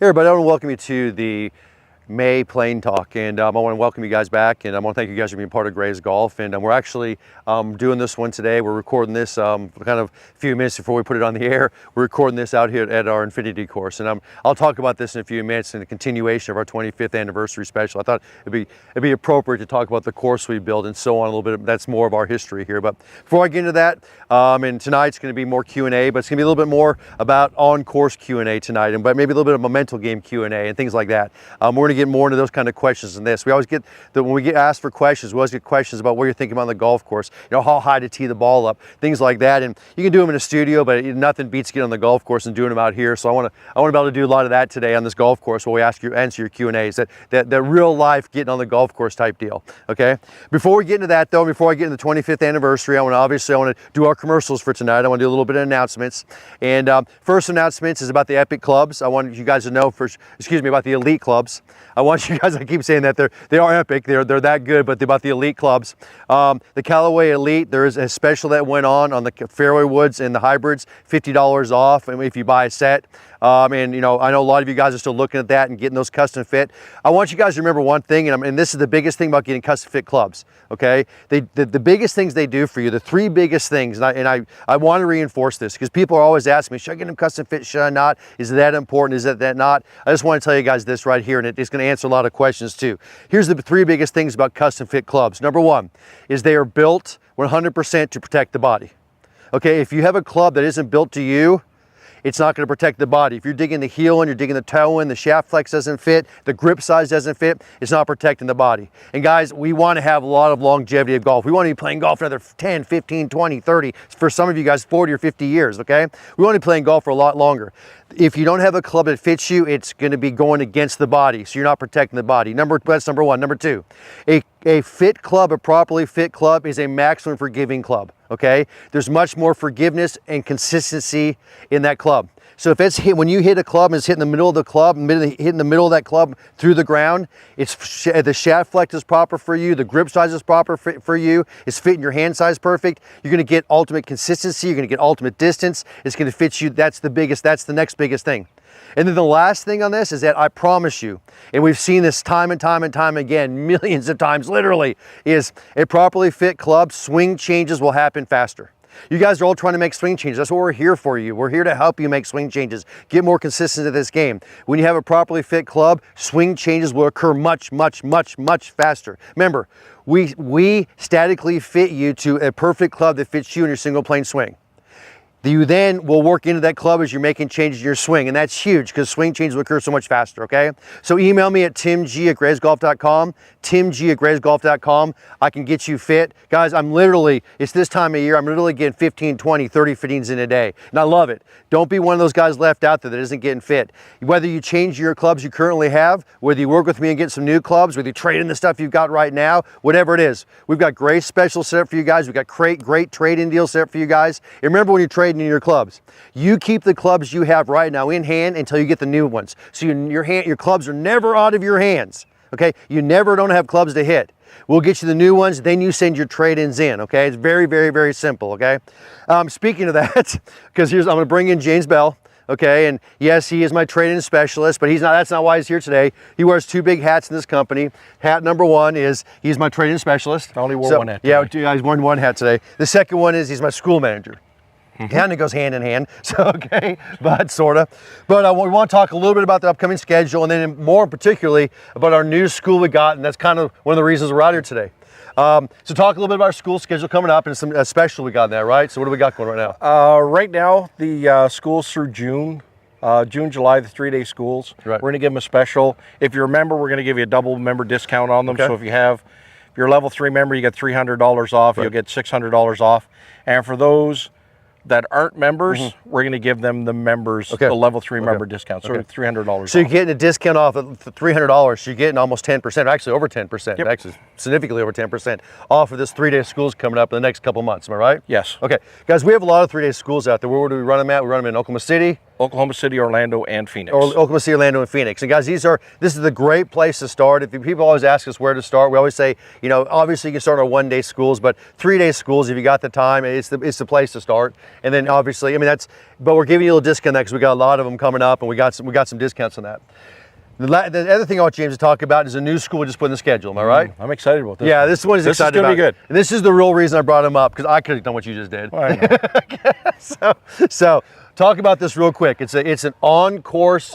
Hey everybody, I want to welcome you to the May Plane Talk, and I want to welcome you guys back, and I want to thank you guys for being part of Grays Golf. And we're actually doing this one today. We're recording this kind of a few minutes before we put it on the air. We're recording this out here at our Infinity course, and I'll talk about this in a few minutes in the continuation of our 25th anniversary special. I thought it'd be appropriate to talk about the course we built and so on a little bit. That's more of our history here. But before I get into that, and tonight's going to be more Q&A, but it's going to be a little bit more about on-course Q&A tonight, and but maybe a little bit of a mental game Q&A and things like that. We're going to get more into those kind of questions than this. We always get when we get asked for questions, we always get questions about what you're thinking about on the golf course, you know, how high to tee the ball up, things like that. And you can do them in a studio, but nothing beats getting on the golf course and doing them out here. So I want to be able to do a lot of that today on this golf course while we answer your Q&As, that real life getting on the golf course type deal. Okay. Before we get into that though, before I get into the 25th anniversary, I want to do our commercials for tonight. I want to do a little bit of announcements. And first announcements is about the Epic clubs. I want you guys to know about the Elite clubs. I want you guys, I keep saying that they are epic, they're that good, but about the Elite clubs. The Callaway Elite, there is a special that went on the fairway woods and the hybrids, $50 off if you buy a set. And you know, I know a lot of you guys are still looking at that and getting those custom fit. I want you guys to remember one thing, and this is the biggest thing about getting custom fit clubs, okay? The biggest things they do for you, the three biggest things, and I want to reinforce this because people are always asking me, should I get them custom fit, should I not? Is it that important, is that not? I just want to tell you guys this right here, and it's going to answer a lot of questions too. Here's the three biggest things about custom fit clubs. Number one is they are built 100% to protect the body. Okay, if you have a club that isn't built to you, it's not going to protect the body. If you're digging the heel in, you're digging the toe in, the shaft flex doesn't fit, the grip size doesn't fit, it's not protecting the body. And guys, we want to have a lot of longevity of golf. We want to be playing golf for another 10, 15, 20, 30, for some of you guys 40 or 50 years, okay? We want to be playing golf for a lot longer. If you don't have a club that fits you, it's going to be going against the body, so you're not protecting the body. That's number one. Number two, a fit club, a properly fit club is a maximum forgiving club, okay? There's much more forgiveness and consistency in that club. So if it's when you hit a club and it's hitting the middle of the club, hitting the middle of that club through the ground, the shaft flex is proper for you, the grip size is proper for you, it's fitting your hand size perfect, you're going to get ultimate consistency, you're going to get ultimate distance, it's going to fit you. That's the next biggest thing. And then the last thing on this is that I promise you, and we've seen this time and time and time again, millions of times literally, is a properly fit club, swing changes will happen faster. You guys are all trying to make swing changes. That's what we're here for you. We're here to help you make swing changes, get more consistent at this game. When you have a properly fit club, swing changes will occur much, much, much, much faster. Remember, we statically fit you to a perfect club that fits you in your single plane swing. You then will work into that club as you're making changes in your swing, and that's huge because swing changes will occur so much faster, okay? So email me at timg@graysgolf.com, timg@graysgolf.com. I can get you fit. Guys, it's this time of year, I'm literally getting 15, 20, 30 fittings in a day, and I love it. Don't be one of those guys left out there that isn't getting fit. Whether you change your clubs you currently have, whether you work with me and get some new clubs, whether you trade in the stuff you've got right now, whatever it is, we've got great specials set up for you guys. We've got great trade-in deals set up for you guys. And remember, when you're trading in your clubs, you keep the clubs you have right now in hand until you get the new ones. So your clubs are never out of your hands, okay? You never don't have clubs to hit. We'll get you the new ones, then you send your trade-ins in, okay? It's very, very, very simple, okay? Speaking of that, because I'm going to bring in James Bell, okay? And yes, he is my trade-in specialist, but that's not why he's here today. He wears two big hats in this company. Hat number one is he's my trade-in specialist. I only wore one hat today. Yeah, he's wearing one hat today. The second one is he's my school manager. And it goes hand in hand, so okay, but sort of. But we want to talk a little bit about the upcoming schedule, and then more particularly about our new school we got, and that's kind of one of the reasons we're out here today. So talk a little bit about our school schedule coming up and some special we got in there, right? So what do we got going right now? Right now, the school's through June, July, the 3-day schools. Right. We're going to give them a special. If you're a member, we're going to give you a double member discount on them. Okay. So if you're a level 3 member, you get $300 off. Right. You'll get $600 off. And for those that aren't members, we're going to give them the members, the level 3 member discount, so $300 So you're getting a discount off of $300, so you're getting almost 10%, actually over 10%, actually significantly over 10% off of this 3-day schools coming up in the next couple months, am I right? Yes. Okay, guys, we have a lot of 3-day schools out there. Where do we run them at? We run them in Oklahoma City, Oklahoma City, Orlando, and Phoenix. Or Oklahoma City, Orlando, and Phoenix. And guys, this is the great place to start. If people always ask us where to start, we always say, you know, obviously you can start on 1-day schools, but 3-day schools, if you got the time, it's the place to start. And then obviously, I mean, but we're giving you a little discount because we got a lot of them coming up, and we got some discounts on that. The other thing I want James to talk about is a new school we just put in the schedule. Am I right? I'm excited about this. Yeah, this one is excited about. This is going to be good. And this is the real reason I brought him up, because I could have done what you just did. Well, I know. So talk about this real quick. It's an on-course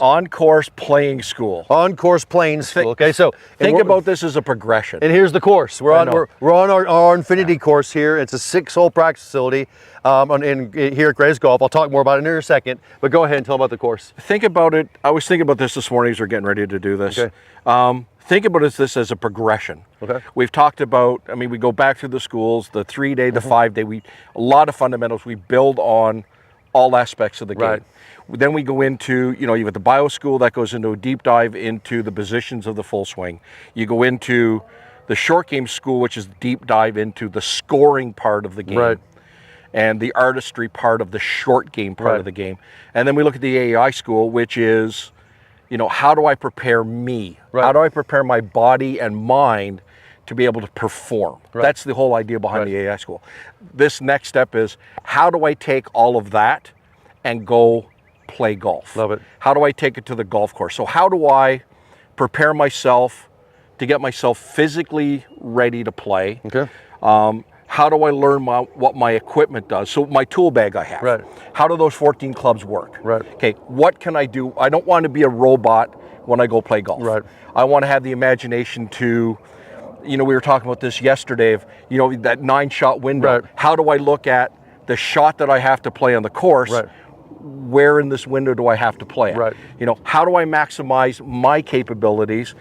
playing school. On-course playing school. Okay, so think about this as a progression. And here's the course. We're on our Infinity course here. It's a 6-hole practice facility here at Grays Golf. I'll talk more about it in a second, but go ahead and tell them about the course. Think about it. I was thinking about this morning as we're getting ready to do this. Okay. Think about this as a progression. Okay. We've talked about, I mean, we go back through the schools, the 3-day, the 5-day, a lot of fundamentals. We build on all aspects of the game. Right. Then we go into, you have the bio school that goes into a deep dive into the positions of the full swing. You go into the short game school, which is deep dive into the scoring part of the game. Right. And the artistry part of the short game part of the game. And then we look at the AAI school, which is, how do I prepare me? Right. How do I prepare my body and mind to be able to perform? Right. That's the whole idea behind the AAI school. This next step is, how do I take all of that and go play golf? Love it. How do I take it to the golf course? So how do I prepare myself to get myself physically ready to play? Okay. How do I learn what my equipment does? So my tool bag I have. Right. How do those 14 clubs work? Right. Okay, what can I do? I don't want to be a robot when I go play golf. Right. I want to have the imagination to, we were talking about this yesterday, of, that 9-shot window. Right. How do I look at the shot that I have to play on the course? Right. Where in this window do I have to play it? Right. How do I maximize my capabilities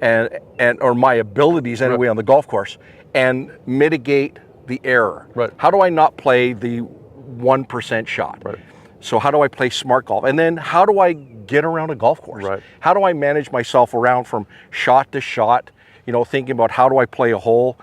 or my abilities anyway on the golf course and mitigate the error? Right. How do I not play the 1% shot? Right. So how do I play smart golf? And then how do I get around a golf course? Right. How do I manage myself around from shot to shot? Thinking about how do I play a hole?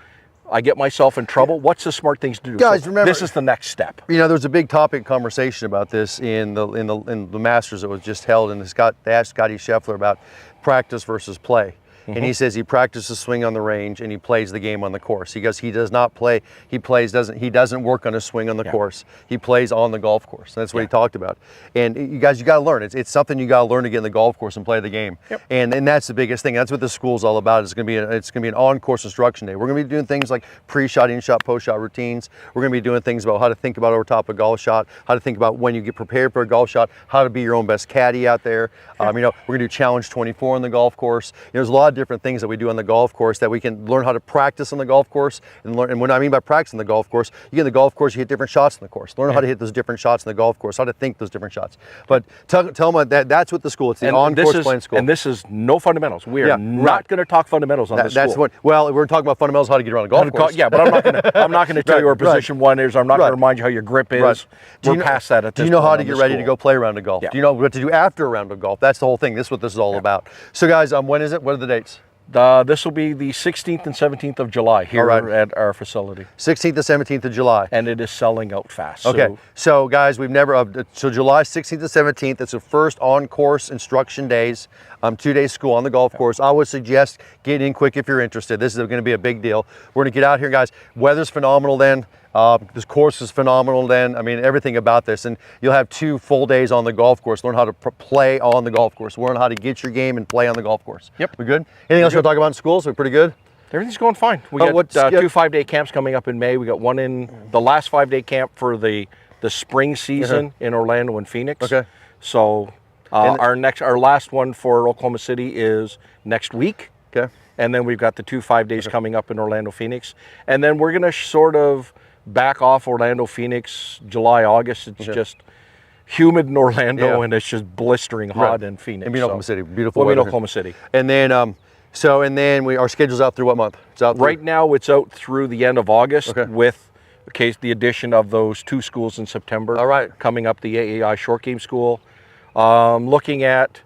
I get myself in trouble. What's the smart things to do? Guys, remember, this is the next step. There was a big topic conversation about this in the Masters that was just held, and they asked Scotty Scheffler about practice versus play. And he says he practices swing on the range and he plays the game on the course. He goes, he does not play, he doesn't work on a swing on the course. He plays on the golf course. And that's what he talked about. And you guys, you got to learn. It's something you got to learn to get in the golf course and play the game. Yep. And that's the biggest thing. That's what this school's all about. It's going to be an on-course instruction day. We're going to be doing things like pre-shot, in-shot, post-shot routines. We're going to be doing things about how to think about over top of a golf shot, how to think about when you get prepared for a golf shot, how to be your own best caddy out there. We're going to do Challenge 24 on the golf course. There's a lot of different things that we do on the golf course that we can learn how to practice on the golf course and learn. And what I mean by practicing the golf course, you get in the golf course, you hit different shots in the course. Learn how to hit those different shots in the golf course, how to think those different shots. But tell them that's what the school. It's the on-course playing school. And this is no fundamentals. We are not going to talk fundamentals on this school. That's what. Well, we're talking about fundamentals, how to get around a golf course. Yeah, but I'm not going to tell you where position one is. I'm not going to remind you how your grip is. Right. We're past that at this point. Do you know how to get ready to go play a round of golf? Yeah. Do you know what to do after a round of golf? That's the whole thing. This is what this is all about. So guys, when is it? What are the dates? This will be the 16th and 17th of July here at our facility. 16th and 17th of July. And it is selling out fast. Okay, so guys, so July 16th and 17th, it's the first on-course instruction days, 2-day school on the golf course. I would suggest getting in quick if you're interested. This is going to be a big deal. We're going to get out here, guys. Weather's phenomenal then. This course is phenomenal then. I mean, everything about this. And you'll have 2 full days on the golf course. Learn how to play on the golf course. Learn how to get your game and play on the golf course. Yep. We good? Anything else you want to talk about in schools? We're pretty good? Everything's going fine. We got 2 5-day camps coming up in May. We got one in the last 5-day camp for the spring season in Orlando and Phoenix. Okay. So our last one for Oklahoma City is next week. Okay. And then we've got the 2 5-days coming up in Orlando, Phoenix. And then we're going to sort of back off Orlando, Phoenix, July, August. It's just humid in Orlando and it's just blistering hot in Phoenix. And Oklahoma City, beautiful weather. Oklahoma City. And then, our schedule's out through what month? It's out right now. It's out through the end of August with the addition of those 2 schools in September. All right. Coming up, the AAI Short Game School. Looking at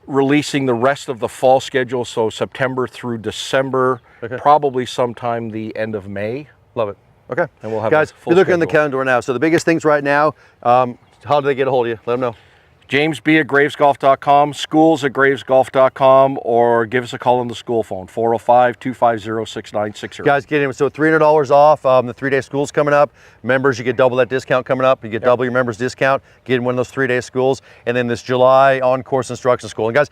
releasing the rest of the fall schedule, so September through December, probably sometime the end of May. Love it. Okay. And we'll have guys, a full you're looking at the schedule. calendar now. So the biggest things right now, how do they get a hold of you? Let them know. JamesB@gravesgolf.com, schools@gravesgolf.com, or give us a call on the school phone, 405-250-6960. Guys, get in. So $300 off. The 3-day school's coming up. Members, you get double that discount coming up. You get double your members discount. Get in one of those 3-day schools. And then this July on-course instruction school. And guys,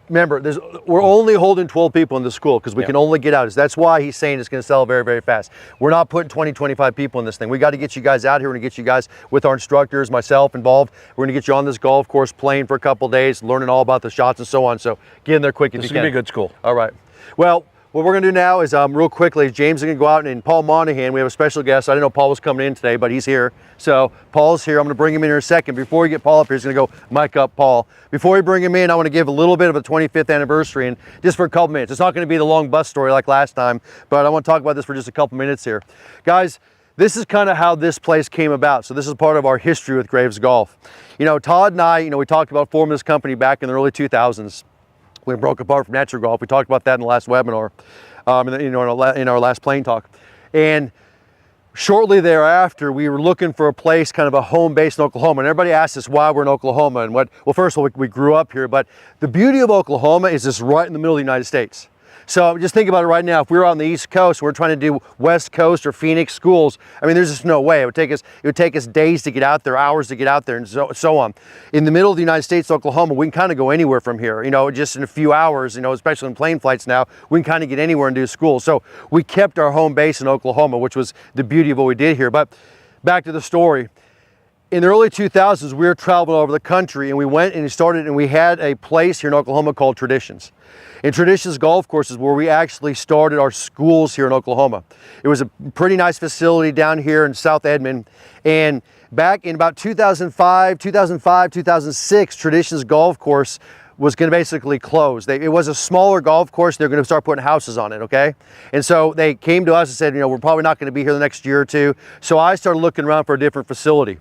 remember, we're only holding 12 people in the school because we can only get out. That's why he's saying it's going to sell very, very fast. We're not putting 20, 25 people in this thing. We got to get you guys out here. We're going to get you guys with our instructors, myself involved. We're going to get you on this golf course playing for a couple of days, learning all about the shots and so on. So get in there quick if you can. This is going to be a good school. All right. Well, what we're going to do now is real quickly, James is going to go out, and Paul Monahan, we have a special guest. I didn't know Paul was coming in today, but he's here. So Paul's here. I'm going to bring him in a second. Before we get Paul up here, he's going to go mic up Paul. Before we bring him in, I want to give a little bit of a 25th anniversary, and just for a couple minutes. It's not going to be the long bus story like last time, but I want to talk about this for just a couple minutes here. Guys, this is kind of how this place came about. So this is part of our history with Graves Golf. You know, Todd and I, we talked about forming this company back in the early 2000s. We broke apart from Natural Golf. We talked about that in the last webinar, in our last plane talk. And shortly thereafter, we were looking for a place, kind of a home base in Oklahoma. And everybody asked us why we're in Oklahoma and what. Well, first of all, we grew up here, but the beauty of Oklahoma is it's right in the middle of the United States. So just think about it right now. If we were on the East Coast, we're trying to do West Coast or Phoenix schools. I mean, there's just no way. It would take us days to get out there, hours to get out there, and so on. In the middle of the United States, Oklahoma, we can kind of go anywhere from here. Just in a few hours. Especially in plane flights now, we can kind of get anywhere and do school. So we kept our home base in Oklahoma, which was the beauty of what we did here. But back to the story. In the early 2000s, we were traveling all over the country, and we went and we had a place here in Oklahoma called Traditions. And Traditions Golf Course is where we actually started our schools here in Oklahoma. It was a pretty nice facility down here in South Edmond. And back in about 2005, 2006, Traditions Golf Course was going to basically close. It was a smaller golf course. They're going to start putting houses on it, okay? And so they came to us and said, we're probably not going to be here the next year or two. So I started looking around for a different facility.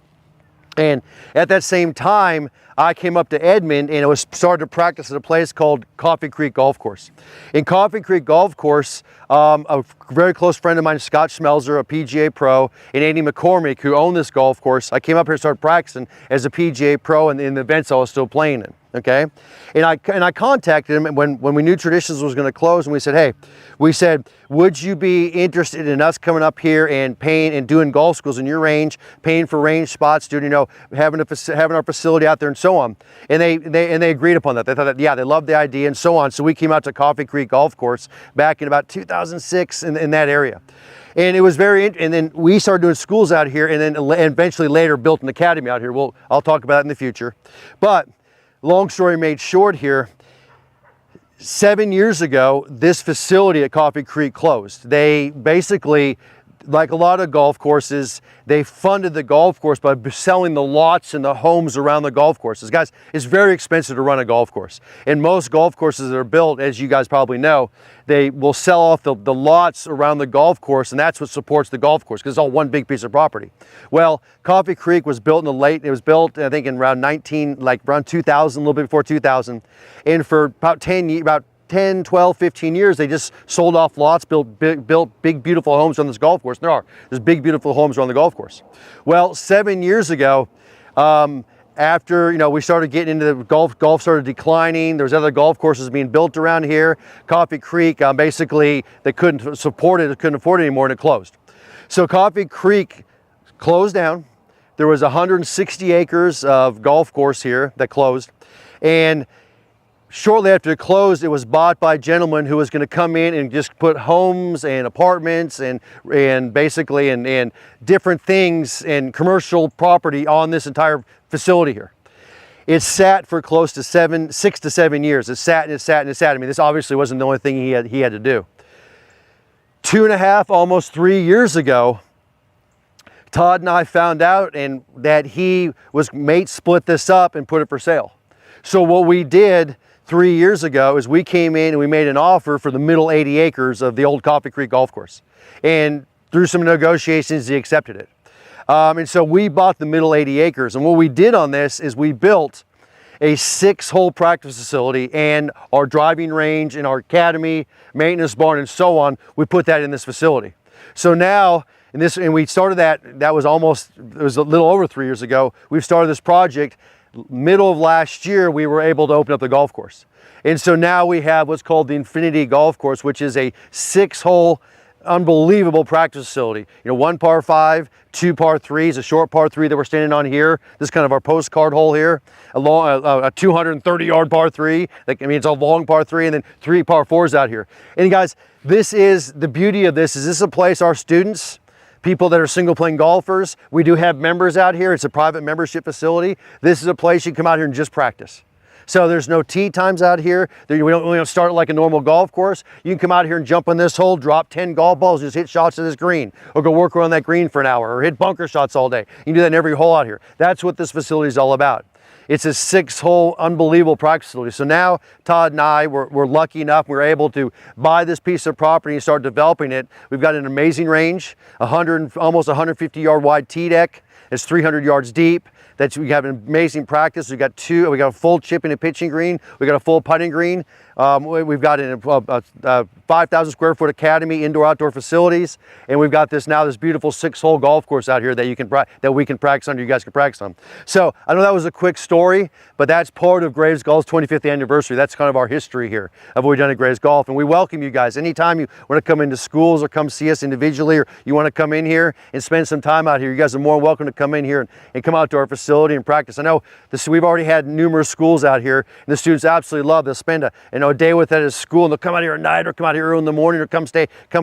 And at that same time, I came up to Edmond and started to practice at a place called Coffee Creek Golf Course. In Coffee Creek Golf Course, a very close friend of mine, Scott Schmelzer, a PGA pro, and Andy McCormick, who owned this golf course, I came up here and started practicing as a PGA pro in the events I was still playing in. Okay, and I contacted him when we knew Traditions was going to close, and we said, would you be interested in us coming up here and paying and doing golf schools in your range, paying for range spots, doing having our facility out there and so on. And they agreed upon that. They thought that they loved the idea and so on. So we came out to Coffee Creek Golf Course back in about 2006 in that area. And it was and then we started doing schools out here, and then eventually later built an academy out here. I'll talk about it in the future, but. Long story made short here, 7 years ago, this facility at Coffee Creek closed. They basically, like a lot of golf courses, they funded the golf course by selling the lots and the homes around the golf courses. Guys, it's very expensive to run a golf course. And most golf courses that are built, as you guys probably know, they will sell off the lots around the golf course, and that's what supports the golf course, because it's all one big piece of property. Well, Coffee Creek was built it was built, I think, in around 2000, a little bit before 2000. And for about 10, 12, 15 years, they just sold off lots, built big, beautiful homes on this golf course. There's big, beautiful homes around the golf course. Well, 7 years ago, after we started getting into the golf started declining. There's other golf courses being built around here. Coffee Creek, basically, they couldn't afford it anymore, and it closed. So Coffee Creek closed down. There was 160 acres of golf course here that closed, and shortly after it closed, it was bought by a gentleman who was going to come in and just put homes and apartments and basically and different things and commercial property on this entire facility here. It sat for close to 6 to 7 years. It sat and it sat and it sat. I mean, this obviously wasn't the only thing he had to do. 2.5, almost 3 years ago, Todd and I found out that he split this up and put it for sale. So what we did 3 years ago is we came in and we made an offer for the middle 80 acres of the old Coffee Creek Golf Course. And through some negotiations, he accepted it. And so we bought the middle 80 acres. And what we did on this is we built a 6-hole practice facility and our driving range and our academy, maintenance barn, and so on. We put that in this facility. So now, and we started that was a little over 3 years ago. We've started this project. middle of last year, we were able to open up the golf course. And so now we have what's called the Infinity Golf Course, which is a 6-hole, unbelievable practice facility. You know, 1 par 5, 2 par 3s, a short par 3 that we're standing on here. This is kind of our postcard hole here. A 230-yard par 3. Like, I mean, it's a long par 3, and then 3 par 4s out here. And guys, this is the beauty of this. Is this a place our students, people that are single playing golfers, we do have members out here. It's a private membership facility. This is a place you can come out here and just practice. So there's no tee times out here. We don't start like a normal golf course. You can come out here and jump on this hole, drop 10 golf balls, just hit shots at this green, or go work around that green for an hour, or hit bunker shots all day. You can do that in every hole out here. That's what this facility is all about. It's a 6-hole, unbelievable practice facility. So now Todd and I, we're lucky enough, we're able to buy this piece of property and start developing it. We've got an amazing range, almost 150-yard wide tee deck. It's 300 yards deep. We have an amazing practice. We got a full chipping and pitching green. We got a full putting green. We've got a 5,000 square foot academy, indoor outdoor facilities, and we've got this beautiful 6-hole golf course out here that we can practice on. You guys can practice on. So I know that was a quick story, but that's part of Graves Golf's 25th anniversary. That's kind of our history here of what we've done at Graves Golf, and we welcome you guys. Anytime you want to come into schools or come see us individually, or you want to come in here and spend some time out here, you guys are more welcome to come in here and come out to our facility and practice. I know we've already had numerous schools out here, and the students absolutely love. They'll spend a day with it at school, and they'll come out here at night, or come out here early in the morning, or come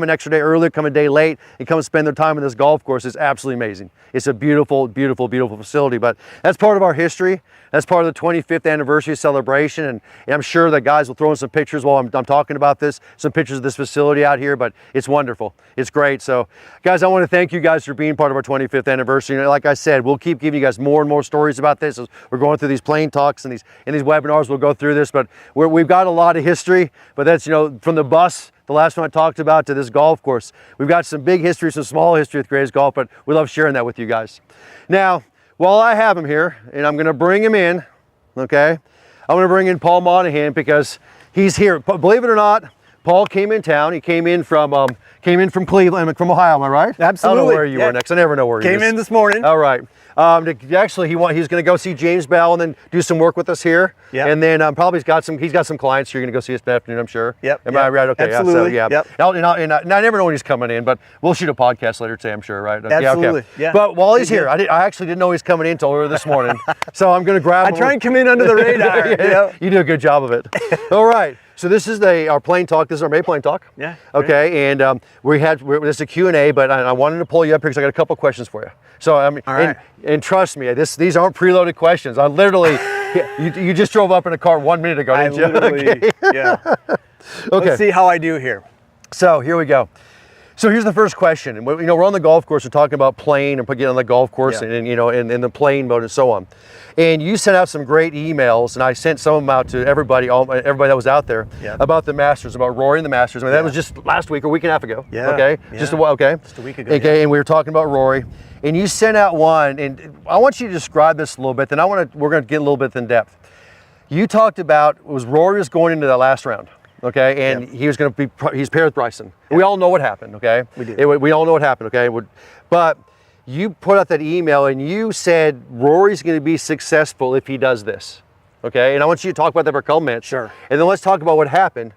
an extra day early, come a day late, and come and spend their time in this golf course. It's absolutely amazing. It's a beautiful, beautiful, beautiful facility. But that's part of our history. That's part of the 25th anniversary celebration, and I'm sure that guys will throw in some pictures while I'm talking about this, some pictures of this facility out here, but it's wonderful. It's great. So guys, I want to thank you guys for being part of our 25th anniversary. And like I said, we'll keep giving you guys more and more stories about this as we're going through these plane talks and these webinars. We'll go through this, but we've got a lot of history, but that's, from the bus, the last one I talked about, to this golf course. We've got some big history, some small history with Graves Golf, but we love sharing that with you guys. Now, while I have him here, and I'm going to bring him in, okay? I'm going to bring in Paul Monahan because he's here. Believe it or not, Paul came in town. He came in from Cleveland, from Ohio. Am I right? Absolutely. I don't know where you were next. I never know where he is. Came in this morning. All right. Actually, he's going to go see James Bell and then do some work with us here. Yep. And then probably he's got some clients here. You're going to go see us this afternoon, I'm sure. Yep. Am I right? Okay. Absolutely. Yeah. So, yeah. Yep. And I never know when he's coming in, but we'll shoot a podcast later today, I'm sure, right? Absolutely. Yeah. Okay. Yeah. But while he's here, I actually didn't know he was coming in until earlier this morning. So I'm going to grab him. I try and come in under the radar. Yeah. You do a good job of it. All right. So this is our plane talk. This is our May plane talk. Yeah. Okay. And this is a Q&A, but I wanted to pull you up here because I got a couple questions for you. So I mean, all right. and trust me, these aren't preloaded questions. I literally, you just drove up in a car 1 minute ago, didn't you? Okay. Yeah. Okay. Let's see how I do here. So here we go. So here's the first question. And we're on the golf course. We're talking about playing and getting on the golf course, Yeah. and in the playing mode and so on. And you sent out some great emails, and I sent some of them out to everybody that was out there, Yeah. about the Masters, about Rory and the Masters. I mean, that was just last week or a week and a half ago. Yeah. Okay. Yeah. Just a while. Okay. Just a week ago. Okay. Yeah. And we were talking about Rory, and you sent out one, and I want you to describe this a little bit. Then we're going to get a little bit in depth. You talked about Rory was going into that last round. Okay, and he's paired with Bryson. Yeah. We all know what happened, okay? We do. We all know what happened, okay? But you put out that email and you said Rory's going to be successful if he does this, okay? And I want you to talk about that for a couple minutes. Sure. And then let's talk about what happened.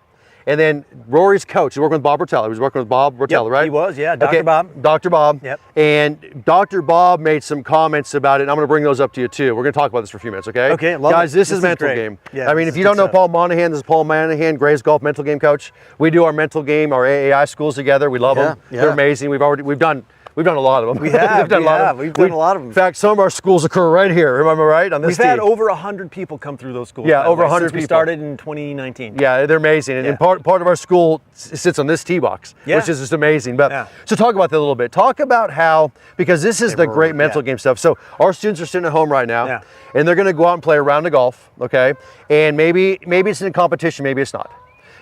And then Rory's coach, he's working with Bob Rotella. He was working with Bob Rotella, Yep, right? he was, yeah, Dr. Bob. Dr. Bob. Yep. And Dr. Bob made some comments about it, and I'm going to bring those up to you too. We're going to talk about this for a few minutes, okay? Okay, love Guys, it. this is Mental great. Game. Yeah, I mean, if you don't know Paul Monahan, this is Paul Monahan, Graves Golf Mental Game Coach. We do our mental game, our AAI schools together. We love them. Yeah. They're amazing. We've done a lot of them. We have. We've done a lot of them. In fact, some of our schools occur right here. Am I right? On this We've had tee. over 100 people come through those schools. Yeah, over 100 since we people. started in 2019. Yeah, they're amazing. And part of our school sits on this tee box, Yeah. which is just amazing. But Yeah. so talk about that a little bit. Talk about how, because this is the great mental game stuff. So our students are sitting at home right now, Yeah. and they're going to go out and play a round of golf, okay? And maybe it's in a competition, maybe it's not.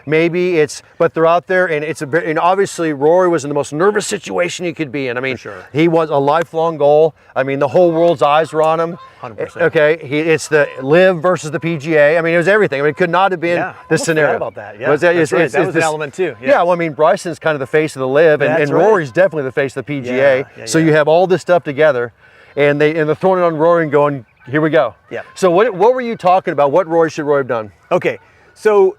But they're out there, and and obviously Rory was in the most nervous situation he could be in. I mean, sure. he was a lifelong goal. I mean, the whole world's eyes were on him. 100%. Okay, it's the LIV versus the PGA. I mean, it was everything. I mean, it could not have been Yeah, this almost scenario. forgot about that. Yeah, Was that was an element too. Yeah. Well, I mean, Bryson's kind of the face of the LIV, and That's right. Rory's definitely the face of the PGA. Yeah, so you have all this stuff together, and they're throwing it on Rory and going, Here we go. Yeah. So what were you talking about? What Rory should Rory have done? Okay, so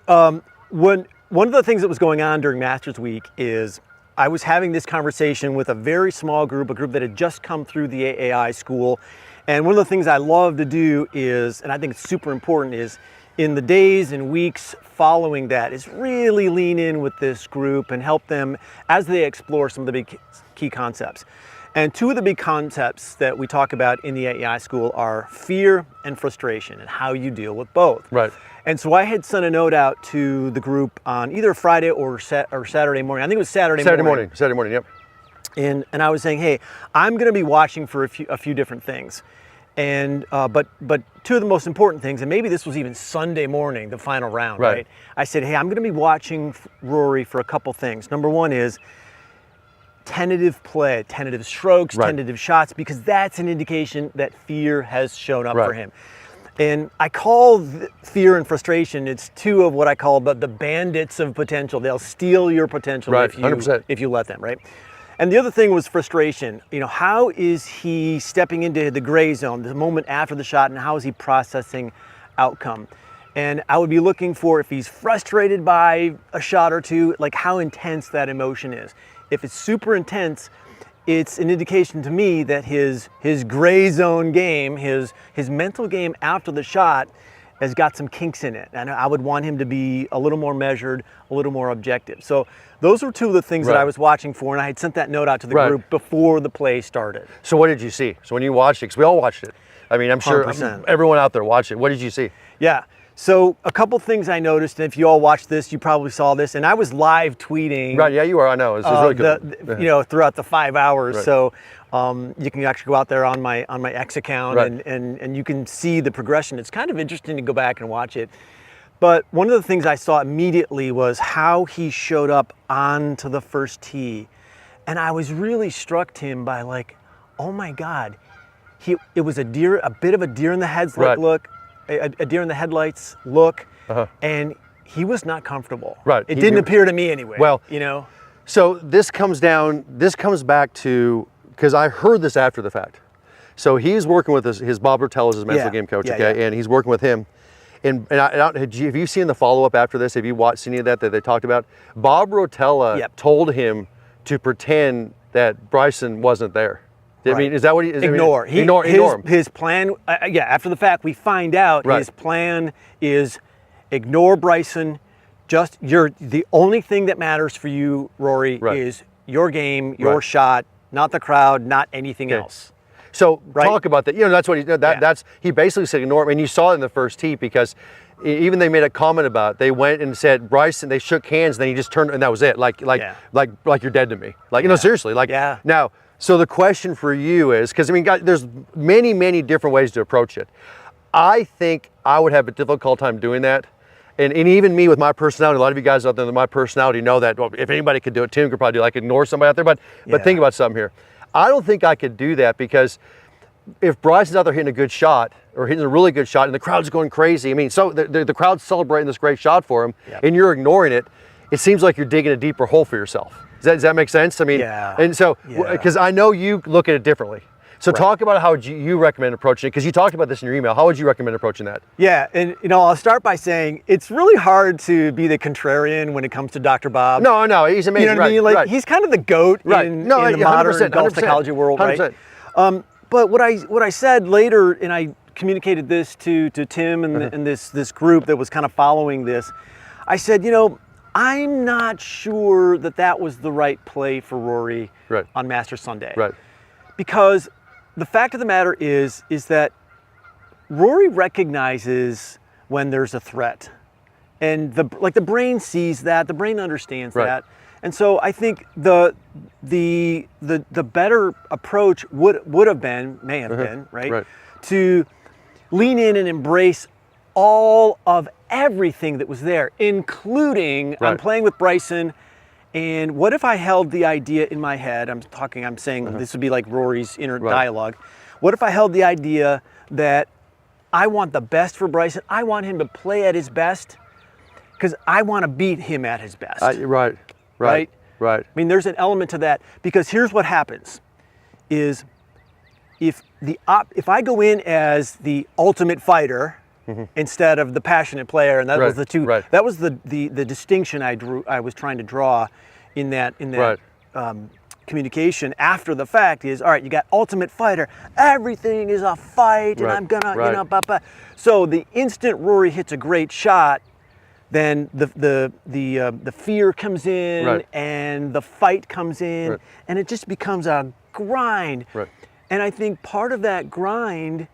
one of the things that was going on during Masters Week is I was having this conversation with a very small group, a group that had just come through the AAI school. And one of the things I love to do is, and I think it's super important, is in the days and weeks following that is really lean in with this group and help them as they explore some of the big key concepts. And two of the big concepts that we talk about in the AEI school are fear and frustration and how you deal with both. Right. And so I had sent a note out to the group on either Friday or Saturday morning. I think it was Saturday morning. Saturday morning, yep. And I was saying, hey, I'm going to be watching for a few different things. And but two of the most important things, and maybe this was even Sunday morning, the final round, right? I said, hey, I'm going to be watching Rory for a couple things. Number one is tentative play, tentative strokes, tentative shots, because that's an indication that fear has shown up for him. And I call fear and frustration, it's two of what I call the bandits of potential. They'll steal your potential if you let them, right? And the other thing was frustration. You know, how is he stepping into the gray zone, the moment after the shot, and how is he processing outcome? And I would be looking for, if he's frustrated by a shot or two, like how intense that emotion is. If it's super intense, it's an indication to me that his gray zone game, his mental game after the shot has got some kinks in it. And I would want him to be a little more measured, a little more objective. So those were two of the things that I was watching for, and I had sent that note out to the group before the play started. So what did you see? So when you watched it, because we all watched it. I mean, I'm sure 100%. Everyone out there watched it. What did you see? Yeah. So a couple things I noticed, and if you all watched this, you probably saw this, and I was live tweeting. Right, yeah, you were, I know. It was really good. You know, throughout the 5 hours. So you can actually go out there on my X account and you can see the progression. It's kind of interesting to go back and watch it. But one of the things I saw immediately was how he showed up onto the first tee. And I was really struck, Tim, by like, oh my God, it was a bit of a deer in the headlights look. A deer in the headlights look, and he was not comfortable. Right. It didn't appear to me anyway. Well, you know. So this comes back to, because I heard this after the fact. So he's working with his Bob Rotella is his mental game coach, and he's working with him. And have you seen the follow-up after this? Have you seen any of that they talked about? Bob Rotella told him to pretend that Bryson wasn't there. I mean, is that what he is? Ignore. Ignore him. His plan, after the fact, we find out his plan is ignore Bryson. Just the only thing that matters for you, Rory, is your game, your shot, not the crowd, not anything else. So talk about that. You know, that's what he basically said ignore him. And you saw it in the first tee, because even they made a comment about it. They went and said Bryson. They shook hands, and then he just turned, and that was it. Like you're dead to me. Like, you know, seriously. Like now. So the question for you is, because I mean, guys, there's many different ways to approach it. I think I would have a difficult time doing that. And even me with my personality, a lot of you guys out there with my personality know that, well, if anybody could do it, Tim could probably do, like, ignore somebody out there. But think about something here. I don't think I could do that, because if Bryson's out there hitting a good shot, or hitting a really good shot, and the crowd's going crazy, I mean, so the crowd's celebrating this great shot for him, and you're ignoring it, it seems like you're digging a deeper hole for yourself. Does that make sense? I mean, and so, because I know you look at it differently. So talk about how you recommend approaching it, because you talked about this in your email. How would you recommend approaching that? Yeah, and you know, I'll start by saying it's really hard to be the contrarian when it comes to Dr. Bob. No, he's amazing. You know what I mean? Like, he's kind of the GOAT in the modern golf psychology world, 100%. Right? But what I said later, and I communicated this to Tim and this group that was kind of following this, I said, you know, I'm not sure that was the right play for Rory on Masters Sunday. Right. Because the fact of the matter is that Rory recognizes when there's a threat. And the brain sees that, the brain understands that. And so I think the better approach would have been, may have been, to lean in and embrace all of everything that was there, including I'm playing with Bryson, and what if I held the idea in my head, I'm saying this would be like Rory's inner dialogue. What if I held the idea that I want the best for Bryson, I want him to play at his best, because I want to beat him at his best. Right. I mean, there's an element to that, because here's what happens is if I go in as the ultimate fighter instead of the passionate player, and that was the two. Right. That was the distinction I was trying to draw in that communication after the fact is, all right, you got ultimate fighter, everything is a fight, and I'm gonna, you know, blah, blah. So the instant Rory hits a great shot, then the fear comes in, and the fight comes in, and it just becomes a grind. Right. And I think part of that grind,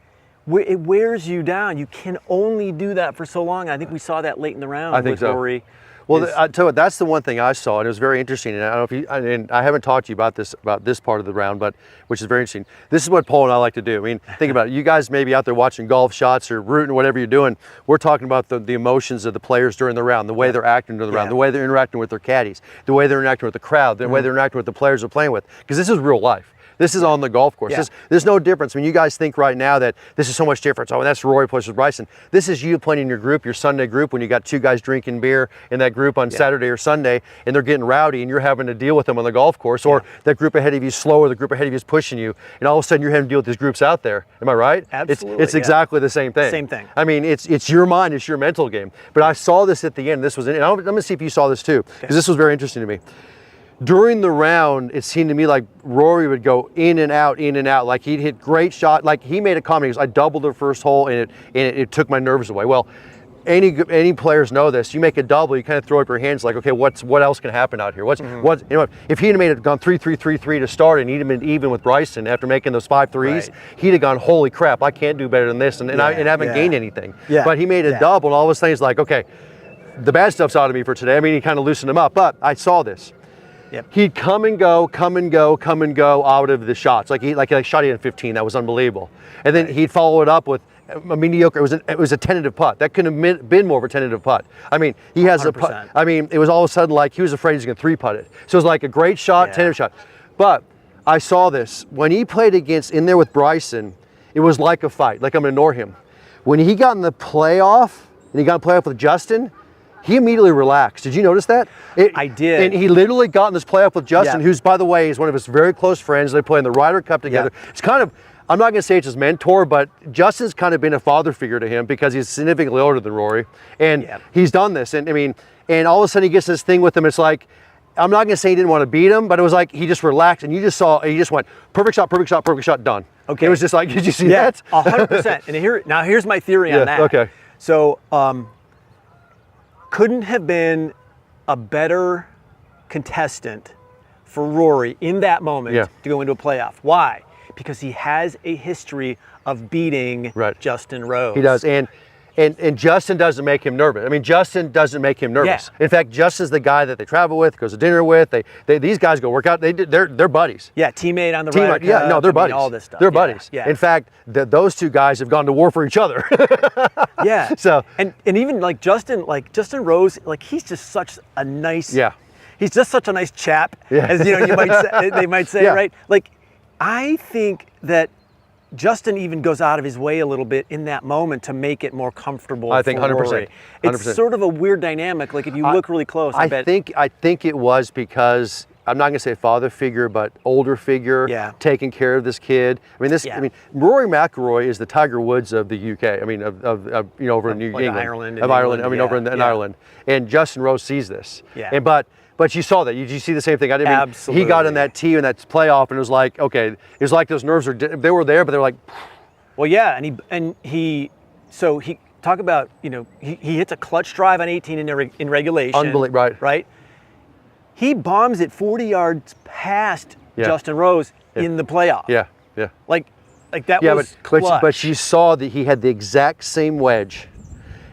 it wears you down. You can only do that for so long. I think we saw that late in the round with Rory. Well, I tell you what, that's the one thing I saw, and it was very interesting. And I don't know if you, and I haven't talked to you about this part of the round, but which is very interesting. This is what Paul and I like to do. I mean, think about it. You guys may be out there watching golf shots or rooting, whatever you're doing. We're talking about the emotions of the players during the round, the way they're acting during the round, the way they're interacting with their caddies, the way they're interacting with the crowd, the way they're interacting with the players they're playing with. Because this is real life. This is on the golf course. There's no difference. I mean, you guys think right now that this is so much difference. Oh, that's Rory versus Bryson. This is you playing in your group, your Sunday group, when you got two guys drinking beer in that group on Saturday or Sunday, and they're getting rowdy, and you're having to deal with them on the golf course, or that group ahead of you is slower, the group ahead of you is pushing you, and all of a sudden you're having to deal with these groups out there. Am I right? Absolutely. It's exactly the same thing. Same thing. I mean, it's your mind, it's your mental game. But I saw this at the end. This was, and I'm going to see if you saw this too, because this was very interesting to me. During the round, it seemed to me like Rory would go in and out, like he'd hit great shot. Like he made a comment, he goes, I doubled the first hole and it took my nerves away. Well, any players know this. You make a double, you kind of throw up your hands like, okay, what else can happen out here? What, you know, if he'd have gone 3-3-3-3 to start and he'd have been even with Bryson after making those 5 threes, he'd have gone, holy crap, I can't do better than this, and I haven't gained anything. But he made a double, and all of a sudden he's like, okay, the bad stuff's out of me for today. I mean, he kind of loosened him up, but I saw this. He'd come and go out of the shots. Like he shot in 15. That was unbelievable. And then he'd follow it up with a mediocre. It was a tentative putt. That couldn't have been more of a tentative putt. I mean, he has 100%. A putt. I mean, it was all of a sudden like he was afraid he was going to 3-putt it. So it was like a great shot, tentative shot. But I saw this when he played in there with Bryson. It was like a fight. Like I'm going to ignore him. When he got in the playoff and he got in the playoff with Justin, he immediately relaxed. Did you notice that? I did. And he literally got in this playoff with Justin, who's, by the way, is one of his very close friends. They play in the Ryder Cup together. It's kind of, I'm not going to say it's his mentor, but Justin's kind of been a father figure to him because he's significantly older than Rory. And he's done this. And I mean, and all of a sudden he gets this thing with him. It's like, I'm not going to say he didn't want to beat him, but it was like he just relaxed and you just saw, he just went, perfect shot, done. Okay. It was just like, did you see that? 100%. And here's my theory on that. Okay. So, couldn't have been a better contestant for Rory in that moment to go into a playoff. Why? Because he has a history of beating Justin Rose. He does, and Justin doesn't make him nervous. I mean, Justin doesn't make him nervous. In fact, Justin's the guy that they travel with, goes to dinner with. These guys go work out. They're buddies. Yeah, teammate on the Ryder Cup. Yeah, no, they're buddies. All this stuff. They're buddies. Yeah. In fact, those two guys have gone to war for each other. So and even like Justin Rose, like he's just such a nice. He's just such a nice chap, as you know. They might say, right? Like, I think that Justin even goes out of his way a little bit in that moment to make it more comfortable. I think 100%. Rory. It's sort of a weird dynamic. Like if you look really close, I think it was because I'm not going to say father figure, but older figure, taking care of this kid. I mean, I mean, Rory McIlroy is the Tiger Woods of the UK. I mean, of over in New England, Ireland, Ireland. I mean, over in Ireland, and Justin Rose sees this. And but you saw that. You see the same thing. Absolutely. He got in that tee in that playoff, and it was like, okay, it was like those nerves they were there, but they were like, well, yeah, and he talk about, you know, he hits a clutch drive on 18 in regulation. Unbelievable, right? He bombs it 40 yards past Justin Rose in the playoff. Like that was clutch. But she saw that he had the exact same wedge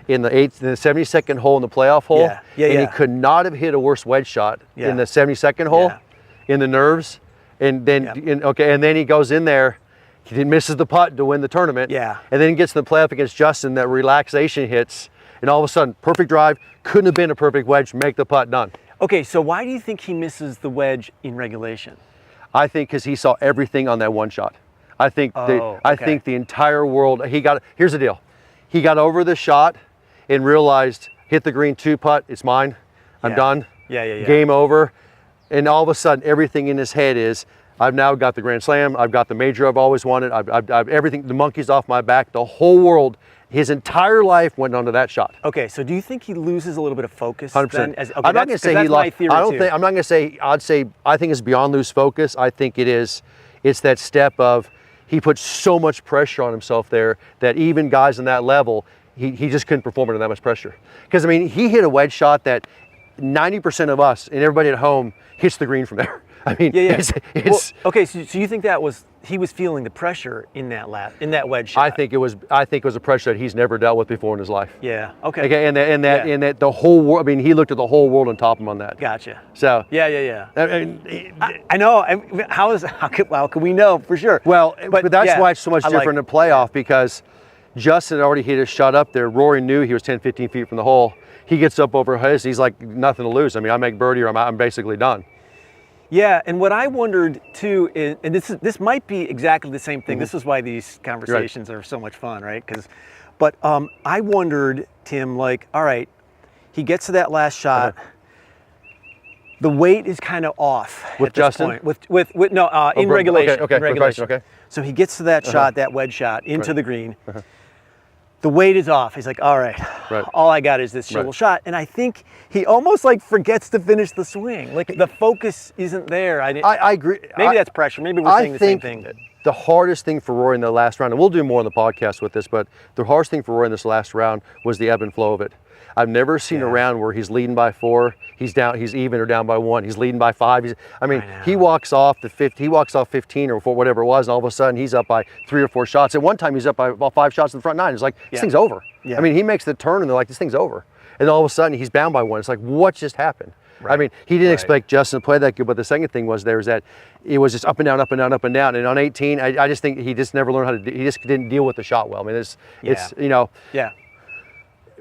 in the 72nd hole in the playoff hole, and he could not have hit a worse wedge shot in the 72nd hole, in the nerves, and then and then he goes in there, he misses the putt to win the tournament, and then he gets in the playoff against Justin, that relaxation hits, and all of a sudden, perfect drive, couldn't have been a perfect wedge, make the putt, done. Okay, so why do you think he misses the wedge in regulation? I think because he saw everything on that one shot. I think I think the entire world, here's the deal, he got over the shot and realized, hit the green 2-putt, it's mine, I'm done, game over. And all of a sudden, everything in his head is, I've now got the Grand Slam. I've got the major I've always wanted. I've everything, the monkey's off my back. The whole world, his entire life went onto that shot. Okay, so do you think he loses a little bit of focus? 100%. Then? Okay, I'm not going to say he lost. I'm not going to say, I think it's beyond lose focus. I think it's that step of, he put so much pressure on himself there that even guys on that level, he just couldn't perform under that much pressure. Because, I mean, he hit a wedge shot that 90% of us and everybody at home hits the green from there. I mean, it's well, okay, so you think that was, he was feeling the pressure in that wedge shot? I think it was a pressure that he's never dealt with before in his life. Yeah. Okay. And that the whole world. I mean, he looked at the whole world and topped him on that. Gotcha. So yeah. I know. How can we know for sure? Well, but that's why it's so much different in playoff, because Justin had already hit his shot up there. Rory knew he was 10, 15 feet from the hole. He gets up over his. He's like, nothing to lose. I mean, I make birdie or I'm basically done. Yeah, and what I wondered too is, and this might be exactly the same thing. Mm-hmm. This is why these conversations are so much fun, right? But I wondered, Tim, like, all right, he gets to that last shot. The weight is kind of off with at this Justin. Point. In regulation. Okay. In regulation. Okay. So he gets to that shot, that wedge shot, into the green. The weight is off. He's like, all right, all I got is this shovel shot. And I think he almost like forgets to finish the swing. Like the focus isn't there. I agree. Maybe that's pressure. Maybe we're saying the same thing. The hardest thing for Rory in the last round, and we'll do more on the podcast with this, but the hardest thing for Rory in this last round was the ebb and flow of it. I've never seen a round where he's leading by 4, he's even or down by 1, he's leading by 5. He walks off 15 or 4, whatever it was, and all of a sudden he's up by 3 or 4 shots. At one time he's up by about 5 shots in the front 9. It's like, this thing's over. Yeah. I mean, he makes the turn and they're like, this thing's over. And all of a sudden he's bound by 1. It's like, what just happened? Right. I mean, he didn't expect Justin to play that good, but the second thing was that it was just up and down, up and down, up and down. And on 18, I just think he just never learned how to. He just didn't deal with the shot well. I mean, it's you know. Yeah.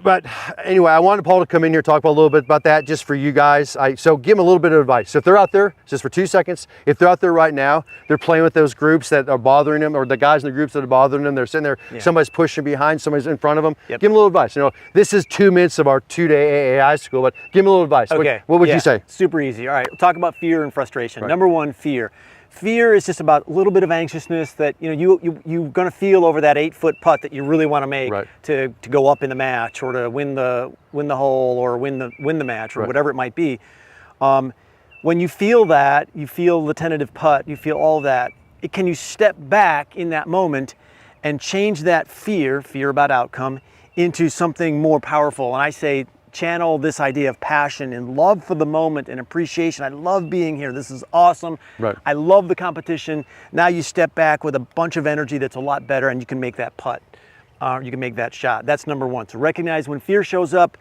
But anyway, I wanted Paul to come in here and talk about a little bit about that just for you guys. So give them a little bit of advice. So if they're out there, just for 2 seconds, if they're out there right now, they're playing with those groups that are bothering them, or the guys in the groups that are bothering them, they're sitting there, somebody's pushing behind, somebody's in front of them. Give them a little advice. You know, this is 2 minutes of our 2-day AAI school, but give them a little advice. Okay. What would you say? Super easy. All right, we'll talk about fear and frustration. Number 1, fear. Fear is just about a little bit of anxiousness that you're going to feel over that 8-foot putt that you really want to make to go up in the match, or to win the hole, or win the match, or whatever it might be. When you feel that, you feel the tentative putt, you feel all that. Can you step back in that moment and change that fear about outcome, into something more powerful? And I say, channel this idea of passion and love for the moment and appreciation. I love being here. This is awesome. I love the competition. Now you step back with a bunch of energy that's a lot better, and you can make that putt. You can make that shot. That's number 1. So recognize when fear shows up,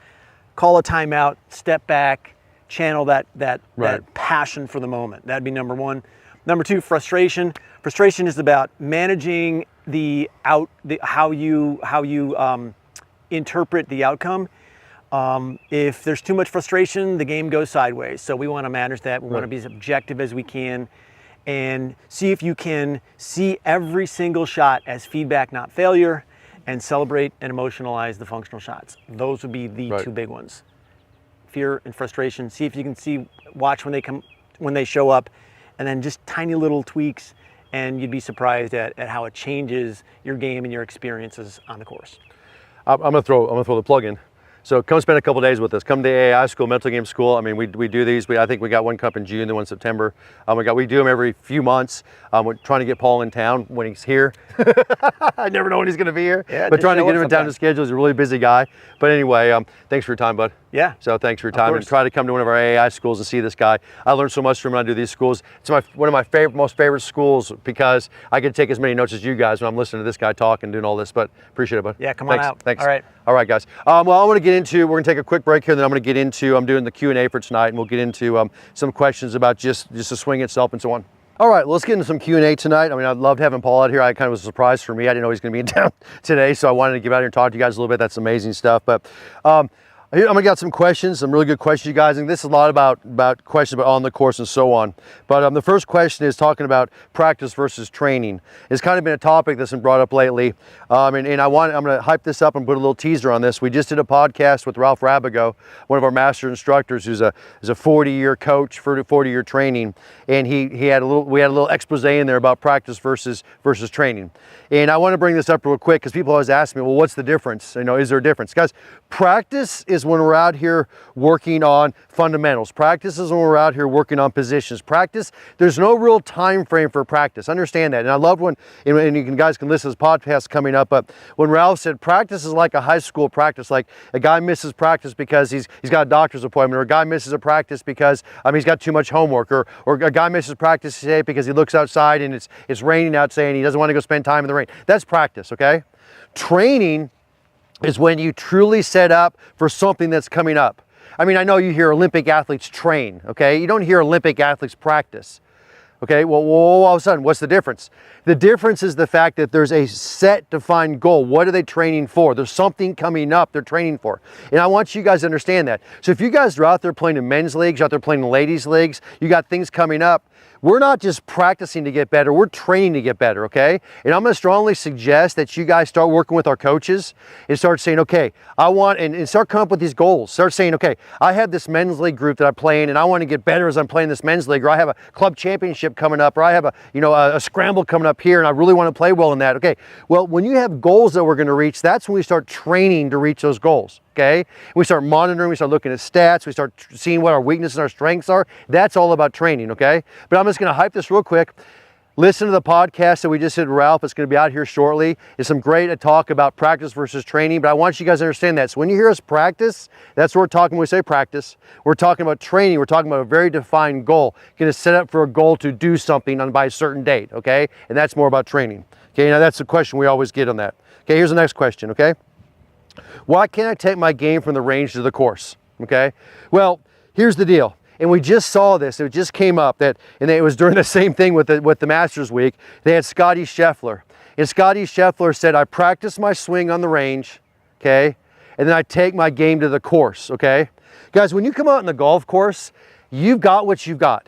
call a timeout, step back, channel that passion for the moment. That'd be number 1. Number 2, frustration. Frustration is about managing how you interpret the outcome. If there's too much frustration, the game goes sideways. So we want to manage that. We want to be as objective as we can, and see if you can see every single shot as feedback, not failure, and celebrate and emotionalize the functional shots. Those would be the 2 big ones. Fear and frustration. See if you can watch when they show up, and then just tiny little tweaks, and you'd be surprised at how it changes your game and your experiences on the course. I'm gonna throw the plug in. So come spend a couple days with us. Come to AAI school, mental game school. I mean, we do these. I think we got one cup in June, the one in September. We do them every few months. We're trying to get Paul in town when he's here. I never know when he's going to be here. Yeah, but trying to get him in town to schedule. He's a really busy guy. But anyway, thanks for your time, bud. Yeah. So thanks for your time, and try to come to one of our AAI schools and see this guy. I learned so much from him when I do these schools. It's one of my most favorite schools, because I get to take as many notes as you guys when I'm listening to this guy talk and doing all this. But appreciate it, bud. Yeah, come on out. Thanks. All right, guys. Well, I want to get into. We're gonna take a quick break here, then I'm going to get into. I'm doing the Q&A for tonight, and we'll get into some questions about just the swing itself and so on. All right, let's get into some Q&A tonight. I mean, I loved having Paul out here. I kind of was a surprise for me. I didn't know he was going to be in town today, so I wanted to get out here and talk to you guys a little bit. That's amazing stuff. But I'm gonna get some questions, some really good questions, you guys. And this is a lot about questions about on the course and so on. But the first question is talking about practice versus training. It's kind of been a topic that's been brought up lately. And I'm gonna hype this up and put a little teaser on this. We just did a podcast with Ralph Rabigo, one of our master instructors, who's a 40-year coach for 40-year training. And we had a little expose in there about practice versus training. And I want to bring this up real quick because people always ask me, well, what's the difference? Is there a difference? Guys, practice is when we're out here working on fundamentals. Practice is when we're out here working on positions. Practice, there's no real time frame for practice. Understand that. And I love when, and you guys can listen to this podcast coming up, but when Ralph said practice is like a high school practice, like a guy misses practice because he's got a doctor's appointment, or a guy misses a practice because he's got too much homework, or a guy misses practice today because he looks outside and it's raining outside and he doesn't want to go spend time in the rain. That's practice, okay? Training is when you truly set up for something that's coming up. I know you hear Olympic athletes train, okay? You don't hear Olympic athletes practice. Okay, well, all of a sudden, what's the difference? The difference is the fact that there's a set defined goal. What are they training for? There's something coming up they're training for. And I want you guys to understand that. So if you guys are out there playing in men's leagues, you're out there playing in ladies' leagues, you got things coming up, we're not just practicing to get better, we're training to get better, okay? And I'm gonna strongly suggest that you guys start working with our coaches and start saying, okay, and start coming up with these goals. Start saying, okay, I have this men's league group that I play in and I wanna get better as I'm playing this men's league, or I have a club championship coming up, or I have a scramble coming up here and I really wanna play well in that. Okay, well, when you have goals that we're gonna reach, that's when we start training to reach those goals. Okay, we start monitoring, we start looking at stats, we start seeing what our weaknesses and our strengths are. That's all about training, okay? But I'm just gonna hype this real quick. Listen to the podcast that we just did with Ralph. It's gonna be out here shortly. It's some great talk about practice versus training, but I want you guys to understand that. So when you hear us practice, that's what we're talking when we say practice. We're talking about training. We're talking about a very defined goal. You're gonna set up for a goal to do something by a certain date, okay? And that's more about training. Okay, now that's the question we always get on that. Okay, here's the next question, okay? Why can't I take my game from the range to the course? Okay, well, here's the deal. And we just saw this, it just came up and it was during the same thing with the Masters week. They had Scotty Scheffler. And Scotty Scheffler said, I practice my swing on the range, okay? And then I take my game to the course, okay? Guys, when you come out in the golf course, you've got what you've got.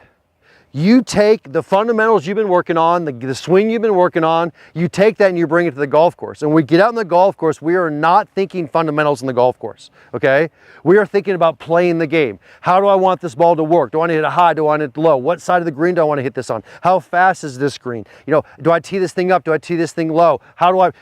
You take the fundamentals you've been working on, the swing you've been working on, you take that and you bring it to the golf course. And when we get out in the golf course, we are not thinking fundamentals in the golf course, okay? We are thinking about playing the game. How do I want this ball to work? Do I want to hit it high? Do I want it low? What side of the green do I want to hit this on? How fast is this green? Do I tee this thing up? Do I tee this thing low? How do I,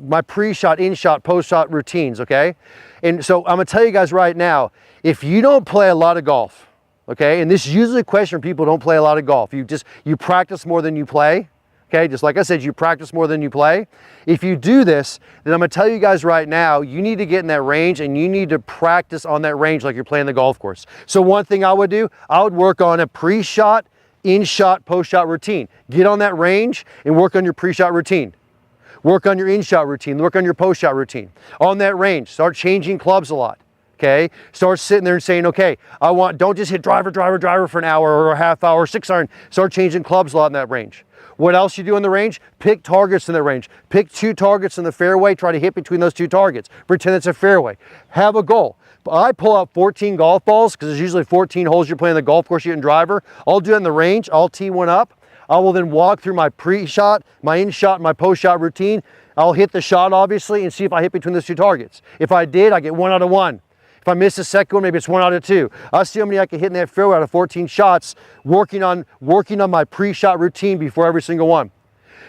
my pre-shot, in-shot, post-shot routines, okay? And so I'm gonna tell you guys right now, if you don't play a lot of golf, okay, and this is usually a question people don't play a lot of golf. You practice more than you play, okay? Just like I said, you practice more than you play. If you do this, then I'm gonna tell you guys right now, you need to get in that range and you need to practice on that range like you're playing the golf course. So one thing I would do, I would work on a pre-shot, in-shot, post-shot routine. Get on that range and work on your pre-shot routine. Work on your in-shot routine, work on your post-shot routine. On that range, start changing clubs a lot. Okay, start sitting there and saying, okay, don't just hit driver for an hour or a half hour, 6 iron. Start changing clubs a lot in that range. What else you do in the range? Pick targets in the range. Pick 2 targets in the fairway, try to hit between those 2 targets. Pretend it's a fairway. Have a goal. I pull out 14 golf balls because there's usually 14 holes you're playing the golf course, you're hitting driver. I'll do it in the range, I'll tee one up. I will then walk through my pre-shot, my in-shot, my post-shot routine. I'll hit the shot obviously and see if I hit between those 2 targets. If I did, I get 1 out of 1. If I miss the second one, maybe it's 1 out of 2. I'll see how many I can hit in that fairway out of 14 shots, working on my pre-shot routine before every single one.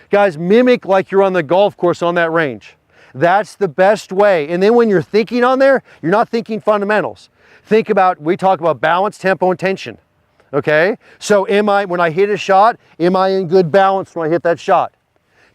Guys, mimic like you're on the golf course on that range. That's the best way. And then when you're thinking on there, you're not thinking fundamentals. We talk about balance, tempo, and tension. Okay? So when I hit a shot, am I in good balance when I hit that shot?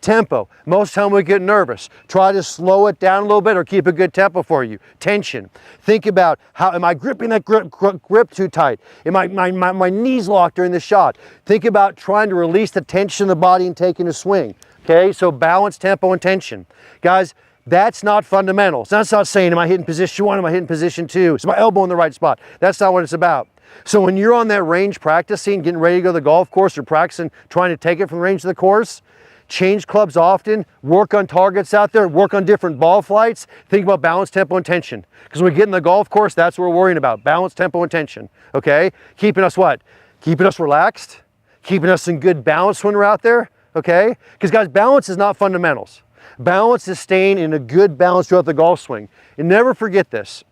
Tempo. Most time we get nervous. Try to slow it down a little bit or keep a good tempo for you. Tension. Think about am I gripping that grip too tight? Am my knees locked during the shot? Think about trying to release the tension in the body and taking a swing. Okay, so balance, tempo, and tension. Guys, that's not fundamentals. That's not saying, am I hitting position 1, am I hitting position 2? Is my elbow in the right spot? That's not what it's about. So when you're on that range practicing, getting ready to go to the golf course or practicing, trying to take it from the range to the course, change clubs often, work on targets out there, work on different ball flights, think about balance, tempo, and tension. Because when we get in the golf course, that's what we're worrying about, balance, tempo, and tension, okay? Keeping us what? Keeping us relaxed, keeping us in good balance when we're out there, okay? Because guys, balance is not fundamentals. Balance is staying in a good balance throughout the golf swing. And never forget this.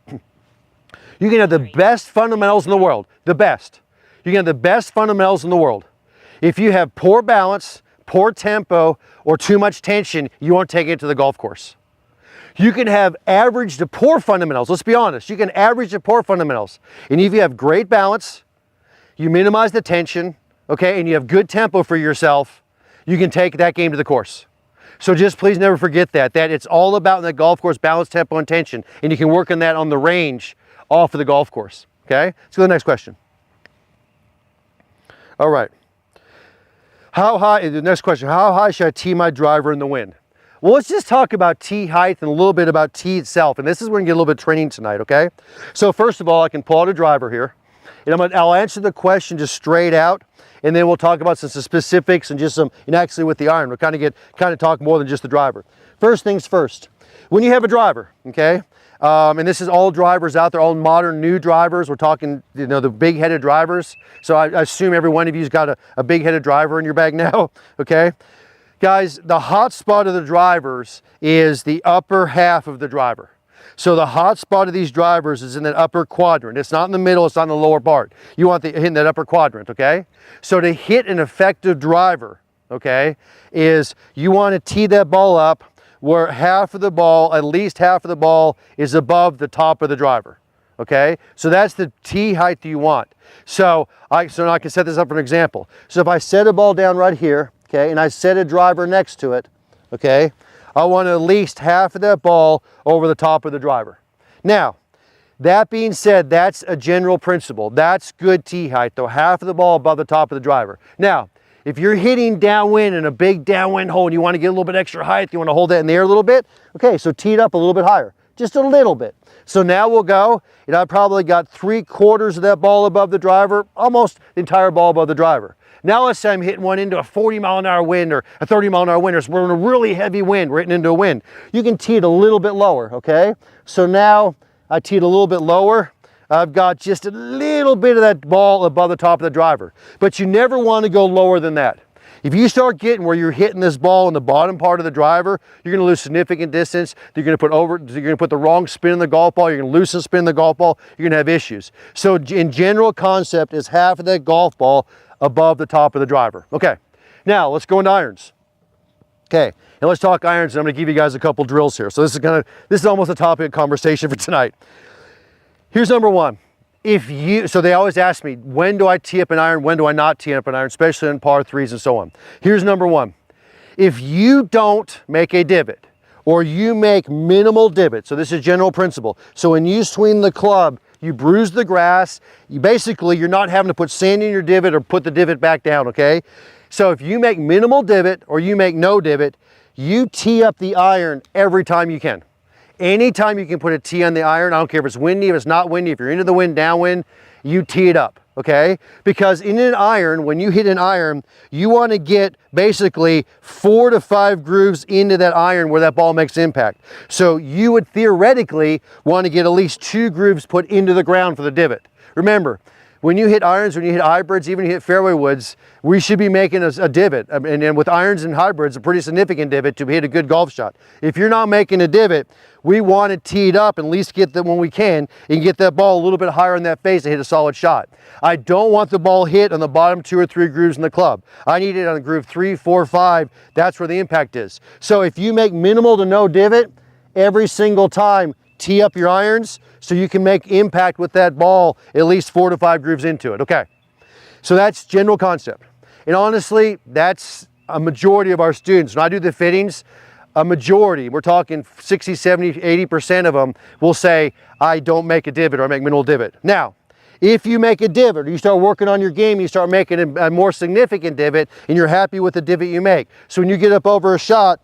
You can have the best fundamentals in the world, the best. You can have the best fundamentals in the world. If you have poor balance, poor tempo, or too much tension, you won't take it to the golf course. You can have average to poor fundamentals. Let's be honest. You can average to poor fundamentals. And if you have great balance, you minimize the tension, okay, and you have good tempo for yourself, you can take that game to the course. So just please never forget that it's all about in the golf course, balance, tempo, and tension. And you can work on that on the range off of the golf course, okay? Let's go to the next question. All right. The next question, how high should I tee my driver in the wind? Well, let's just talk about tee height and a little bit about tee itself. And this is where we're gonna get a little bit of training tonight, okay? So first of all, I can pull out a driver here. And I'll answer the question just straight out. And then we'll talk about some specifics and just some, actually with the iron, we'll kind of talk more than just the driver. First things first, when you have a driver, okay? And this is all drivers out there, all modern new drivers. We're talking, the big-headed drivers. So I assume every one of you's got a big-headed driver in your bag now, okay? Guys, the hot spot of the drivers is the upper half of the driver. So the hot spot of these drivers is in that upper quadrant. It's not in the middle, it's not in the lower part. You want hitting that upper quadrant, okay? So to hit an effective driver, okay, is you want to tee that ball up where half of the ball, at least half of the ball, is above the top of the driver, okay? So that's the tee height that you want. So I can set this up for an example. So if I set a ball down right here, okay, and I set a driver next to it, okay, I want at least half of that ball over the top of the driver. Now, that being said, that's a general principle. That's good tee height, though, half of the ball above the top of the driver. Now, if you're hitting downwind in a big downwind hole and you want to get a little bit extra height, you want to hold that in the air a little bit, okay, so tee it up a little bit higher, just a little bit. So now we'll go, and I've probably got 3/4 of that ball above the driver, almost the entire ball above the driver. Now let's say I'm hitting one into a 40-mile-an-hour wind or a 30-mile-an-hour wind, or we're in a really heavy wind, we're hitting into a wind. You can tee it a little bit lower, okay? So now I tee it a little bit lower. I've got just a little bit of that ball above the top of the driver. But you never want to go lower than that. If you start getting where you're hitting this ball in the bottom part of the driver, you're going to lose significant distance. You're going to put the wrong spin in the golf ball. You're going to loosen spin in the golf ball. You're going to have issues. So in general concept is half of that golf ball above the top of the driver. Okay, now let's go into irons. Okay, and let's talk irons. And I'm going to give you guys a couple drills here. So this is almost a topic of conversation for tonight. Here's number one. So they always ask me, when do I tee up an iron? When do I not tee up an iron, especially in par threes and so on? Here's number one. If you don't make a divot or you make minimal divot, so this is general principle. So when you swing the club, you bruise the grass, you're not having to put sand in your divot or put the divot back down, okay? So if you make minimal divot or you make no divot, you tee up the iron every time you can. Anytime you can put a tee on the iron, I don't care if it's windy, if it's not windy, if you're into the wind, downwind, you tee it up, okay? Because in an iron, when you hit an iron, you want to get basically 4 to 5 grooves into that iron where that ball makes impact. So you would theoretically want to get at least 2 grooves put into the ground for the divot. Remember, when you hit irons, when you hit hybrids, even you hit fairway woods, we should be making a divot. And with irons and hybrids, a pretty significant divot to hit a good golf shot. If you're not making a divot, we want it teed up and at least get that when we can and get that ball a little bit higher in that face to hit a solid shot. I don't want the ball hit on the bottom 2 or 3 grooves in the club. I need it on groove 3, 4, 5. That's where the impact is. So if you make minimal to no divot every single time, tee up your irons so you can make impact with that ball at least 4 to 5 grooves into it. Okay, so that's general concept. And honestly, that's a majority of our students. When I do the fittings, a majority, we're talking 60, 70, 80% of them will say, I don't make a divot or I make minimal divot. Now, if you make a divot or you start working on your game, you start making a more significant divot and you're happy with the divot you make. So when you get up over a shot,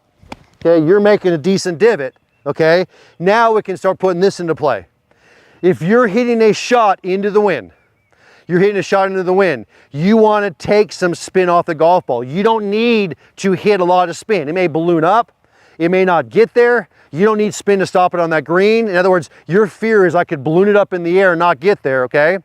okay, you're making a decent divot, okay? Now we can start putting this into play. If you're hitting a shot into the wind, you're hitting a shot into the wind. You want to take some spin off the golf ball. You don't need to hit a lot of spin. It may balloon up, it may not get there. You don't need spin to stop it on that green. In other words, your fear is I could balloon it up in the air and not get there, okay?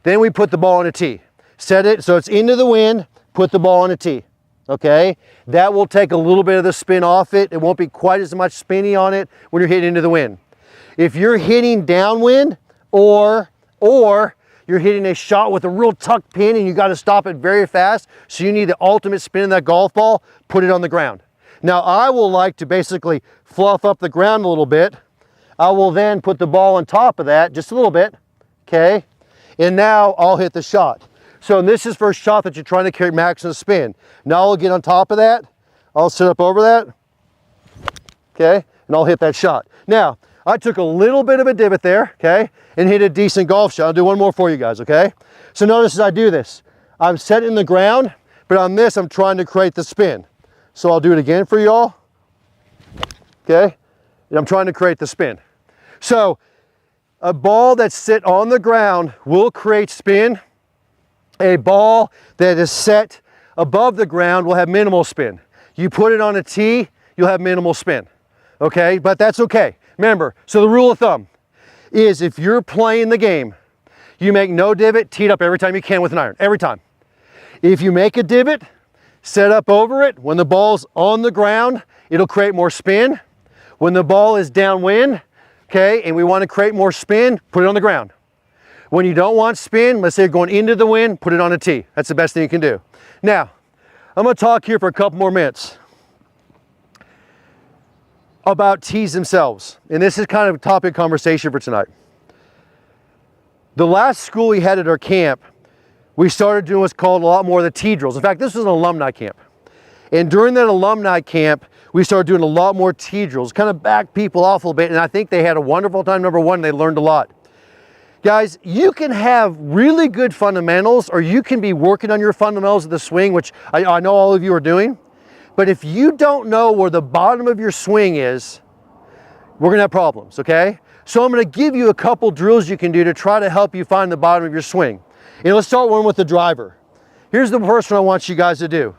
Then we put the ball on a tee. Set it so it's into the wind, put the ball on a tee, okay? That will take a little bit of the spin off it. It won't be quite as much spinny on it when you're hitting into the wind. If you're hitting downwind or you're hitting a shot with a real tuck pin and you got to stop it very fast, so you need the ultimate spin in that golf ball, put it on the ground. Now I will like to basically fluff up the ground a little bit. I will then put the ball on top of that just a little bit, okay? And now I'll hit the shot. So this is for a shot that you're trying to carry maximum spin. Now I'll get on top of that. I'll sit up over that, okay? And I'll hit that shot. Now, I took a little bit of a divot there, okay? And hit a decent golf shot. I'll do one more for you guys, okay? So notice as I do this, I'm setting the ground, but on this, I'm trying to create the spin. So I'll do it again for y'all, okay? And I'm trying to create the spin. So a ball that's set on the ground will create spin. A ball that is set above the ground will have minimal spin. You put it on a tee, you'll have minimal spin, okay? But that's okay. Remember, so the rule of thumb is if you're playing the game, you make no divot, tee it up every time you can with an iron, every time. If you make a divot, set up over it, when the ball's on the ground, it'll create more spin. When the ball is downwind, okay, and we want to create more spin, put it on the ground. When you don't want spin, let's say you're going into the wind, put it on a tee. That's the best thing you can do. Now, I'm going to talk here for a couple more minutes about tees themselves. And this is kind of a topic of conversation for tonight. The last school we had at our camp, we started doing what's called a lot more of the tee drills. In fact, this was an alumni camp. And during that alumni camp, we started doing a lot more tee drills, kind of back people off a little bit. And I think they had a wonderful time, number one, they learned a lot. Guys, you can have really good fundamentals, or you can be working on your fundamentals of the swing, which I know all of you are doing. But if you don't know where the bottom of your swing is, we're gonna have problems, okay? So I'm gonna give you a couple drills you can do to try to help you find the bottom of your swing. And let's start one with the driver. Here's the first one I want you guys to do.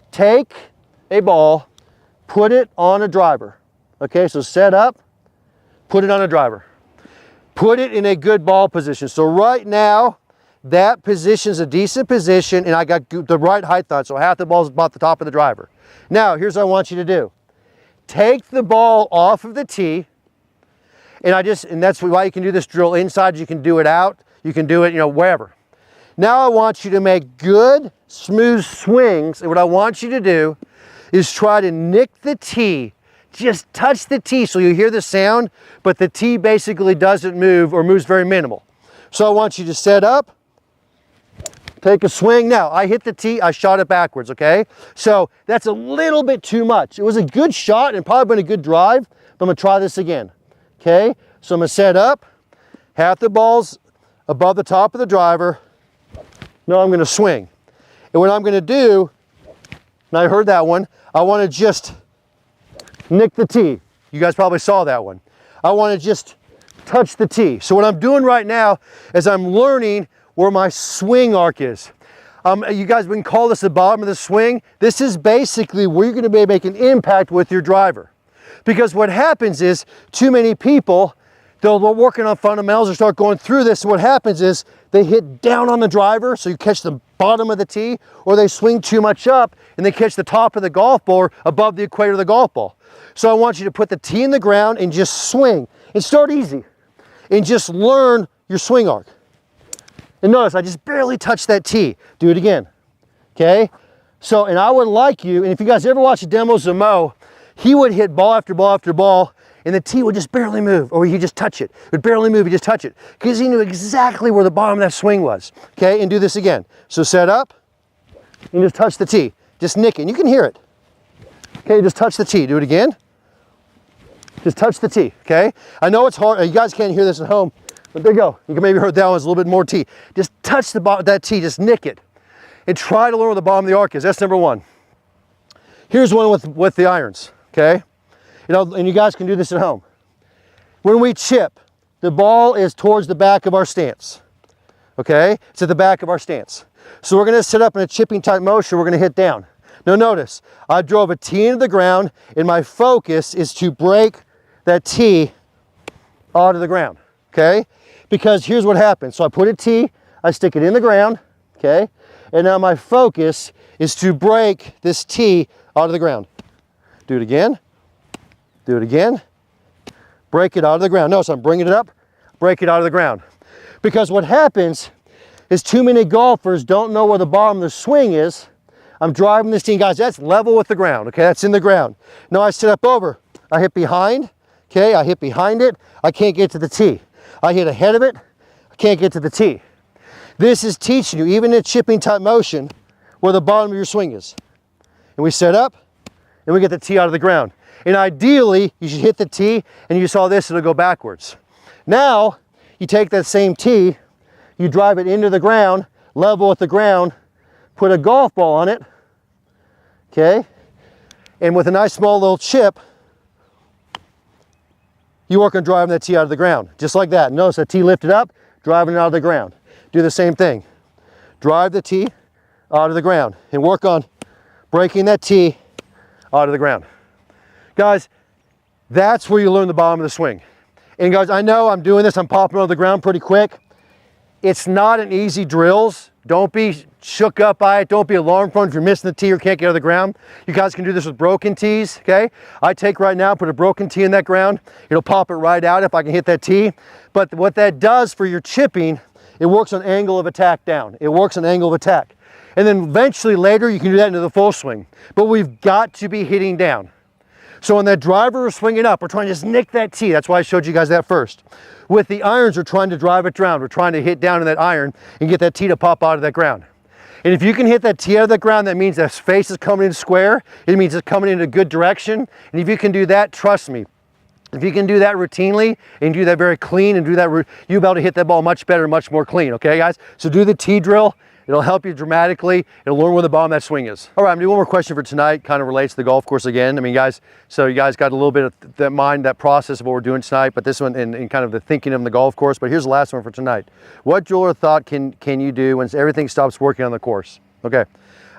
Take a ball, put it on a driver. Okay, so set up, put it on a driver. Put it in a good ball position. So right now, that position is a decent position, and I got the right height on it, so half the ball is about the top of the driver. Now, here's what I want you to do. Take the ball off of the tee, and that's why you can do this drill inside, you can do it out, you can do it, wherever. Now I want you to make good, smooth swings, and what I want you to do is try to nick the tee. Just touch the tee so you hear the sound, but the tee basically doesn't move or moves very minimal. So I want you to set up, take a swing. Now, I hit the tee, I shot it backwards, okay? So that's a little bit too much. It was a good shot and probably been a good drive, but I'm gonna try this again, okay? So I'm gonna set up, half the ball's above the top of the driver. Now I'm gonna swing. And what I'm gonna do, and I heard that one, I wanna just nick the tee. You guys probably saw that one. I want to just touch the tee. So what I'm doing right now is I'm learning where my swing arc is. You guys can call this the bottom of the swing. This is basically where you're going to be making impact with your driver. Because what happens is too many people, they'll be working on fundamentals or start going through this, and what happens is they hit down on the driver, so you catch the bottom of the tee, or they swing too much up and they catch the top of the golf ball above the equator of the golf ball. So I want you to put the tee in the ground and just swing. And start easy. And just learn your swing arc. And notice, I just barely touched that tee. Do it again. Okay? So, and I would like you, and if you guys ever watch the demos of Mo, he would hit ball after ball after ball, and the tee would just barely move, or you just touch it. It would barely move, you just touch it. Because he knew exactly where the bottom of that swing was. Okay? And do this again. So set up, and just touch the tee. Just nick it. And you can hear it. Okay, just touch the tee. Do it again. Just touch the tee, okay? I know it's hard. You guys can't hear this at home, but there you go. You can maybe heard that one's a little bit more tee. Just touch the bottom, that tee, just nick it. And try to learn where the bottom of the arc is. That's number one. Here's one with the irons, okay? And you guys can do this at home. When we chip, the ball is towards the back of our stance, okay? It's at the back of our stance. So we're gonna sit up in a chipping type motion, we're gonna hit down. Now notice, I drove a tee into the ground and my focus is to break that tee onto the ground, okay? Because here's what happens. So I put a tee, I stick it in the ground, okay? And now my focus is to break this tee onto the ground. Do it again, do it again. Break it out of the ground. Notice I'm bringing it up, break it out of the ground. Because what happens is too many golfers don't know where the bottom of the swing is. I'm driving this tee, guys, that's level with the ground, okay? That's in the ground. Now I sit up over, I hit behind, okay? I hit behind it, I can't get to the tee. I hit ahead of it, I can't get to the tee. This is teaching you, even in chipping type motion, where the bottom of your swing is. And we set up, and we get the tee out of the ground. And ideally, you should hit the tee, and you saw this, it'll go backwards. Now, you take that same tee, you drive it into the ground, level with the ground, put a golf ball on it, okay? And with a nice small little chip, you work on driving that tee out of the ground, just like that. Notice that tee lifted up, driving it out of the ground. Do the same thing. Drive the tee out of the ground and work on breaking that tee out of the ground. Guys, that's where you learn the bottom of the swing. And guys, I know I'm doing this, I'm popping on the ground pretty quick. It's not an easy drills. Don't be shook up by it. Don't be alarm prone if you're missing the tee or can't get out of the ground. You guys can do this with broken tees, okay? I take right now, put a broken tee in that ground. It'll pop it right out if I can hit that tee. But what that does for your chipping, it works on angle of attack down. It works on angle of attack. And then eventually later, you can do that into the full swing. But we've got to be hitting down. So when that driver is swinging up, we're trying to just nick that tee. That's why I showed you guys that first. With the irons, we're trying to drive it down. We're trying to hit down in that iron and get that tee to pop out of that ground. And if you can hit that tee out of the ground, that means that face is coming in square. It means it's coming in a good direction. And if you can do that, trust me, if you can do that routinely and do that very clean and do that, you'll be able to hit that ball much better, much more clean, okay guys? So do the tee drill. It'll help you dramatically. It'll learn where the bottom of that swing is. All right, I'm gonna do one more question for tonight, kind of relates to the golf course again. I mean, guys, so you guys got a little bit of that mind, that process of what we're doing tonight, but this one in kind of the thinking of the golf course. But here's the last one for tonight. What jewel or thought can you do when everything stops working on the course? Okay,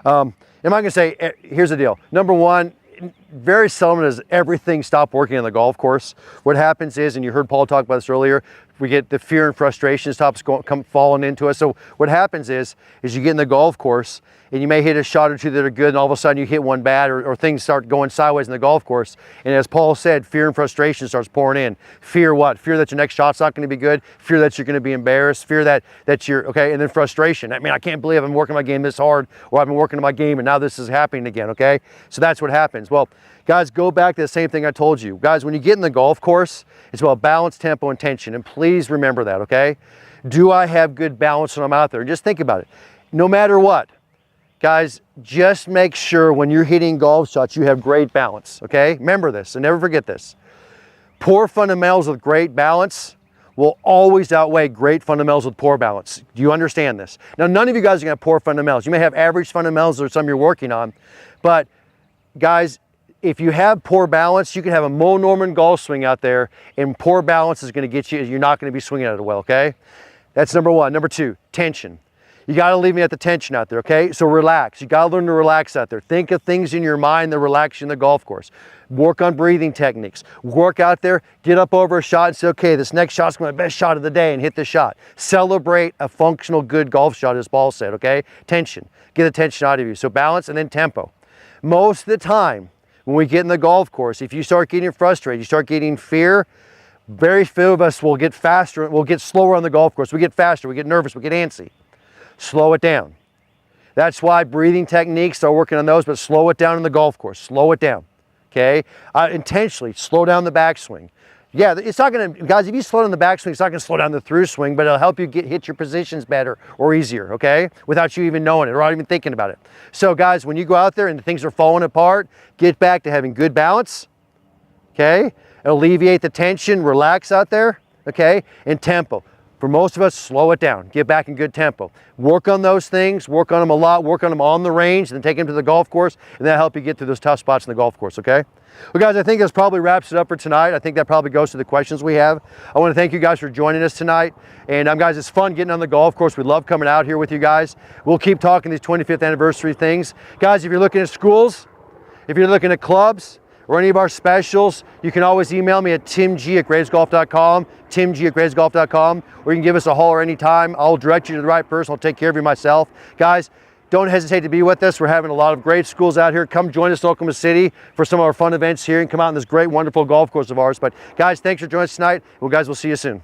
am I gonna say, here's the deal. Number one, very seldom does everything stop working on the golf course. What happens is, and you heard Paul talk about this earlier, we get the fear and frustration stops falling into us. So what happens is you get in the golf course and you may hit a shot or two that are good, and all of a sudden you hit one bad, or things start going sideways in the golf course. And as Paul said, fear and frustration starts pouring in. Fear what? Fear that your next shot's not going to be good. Fear that you're going to be embarrassed. Fear that you're, okay, and then frustration. I mean, I can't believe I've been working my game this hard, or I've been working on my game and now this is happening again, okay? So that's what happens. Well, guys, go back to the same thing I told you. Guys, when you get in the golf course, it's about balance, tempo, and tension. And please remember that, okay? Do I have good balance when I'm out there? And just think about it. No matter what, guys, just make sure when you're hitting golf shots, you have great balance, okay? Remember this and never forget this. Poor fundamentals with great balance will always outweigh great fundamentals with poor balance. Do you understand this? Now, none of you guys are gonna have poor fundamentals. You may have average fundamentals or some you're working on, but guys, if you have poor balance, you can have a Mo Norman golf swing out there, and poor balance is gonna get you, you're not gonna be swinging at it well, okay? That's number one. Number two, tension. You gotta leave me at the tension out there, okay? So relax. You gotta learn to relax out there. Think of things in your mind that relax you in the golf course. Work on breathing techniques. Work out there, get up over a shot and say, okay, this next shot's my best shot of the day, and hit the shot. Celebrate a functional, good golf shot, as Paul said, okay? Tension. Get the tension out of you. So balance and then tempo. Most of the time, when we get in the golf course, if you start getting frustrated, you start getting fear, very few of us will get faster, we'll get slower on the golf course. We get faster, we get nervous, we get antsy. Slow it down. That's why breathing techniques, start working on those, but slow it down in the golf course. Slow it down, okay? Intentionally slow down the backswing. Yeah, it's not gonna, guys, if you slow down the backswing, it's not gonna slow down the through swing, but it'll help you hit your positions better or easier, okay? Without you even knowing it or not even thinking about it. So guys, when you go out there and things are falling apart, get back to having good balance, okay? Alleviate the tension, relax out there, okay? And tempo. For most of us, slow it down, get back in good tempo. Work on those things, work on them a lot, work on them on the range, and then take them to the golf course, and that'll help you get through those tough spots in the golf course, okay? Well, guys, I think this probably wraps it up for tonight. I think that probably goes to the questions we have. I want to thank you guys for joining us tonight. And guys, it's fun getting on the golf course. We love coming out here with you guys. We'll keep talking these 25th anniversary things. Guys, if you're looking at schools, if you're looking at clubs, or any of our specials, you can always email me at timg@gravesgolf.com, timg@gravesgolf.com, or you can give us a holler anytime. I'll direct you to the right person. I'll take care of you myself. Guys, don't hesitate to be with us. We're having a lot of great schools out here. Come join us in Oklahoma City for some of our fun events here and come out on this great, wonderful golf course of ours. But guys, thanks for joining us tonight. Well, guys, we'll see you soon.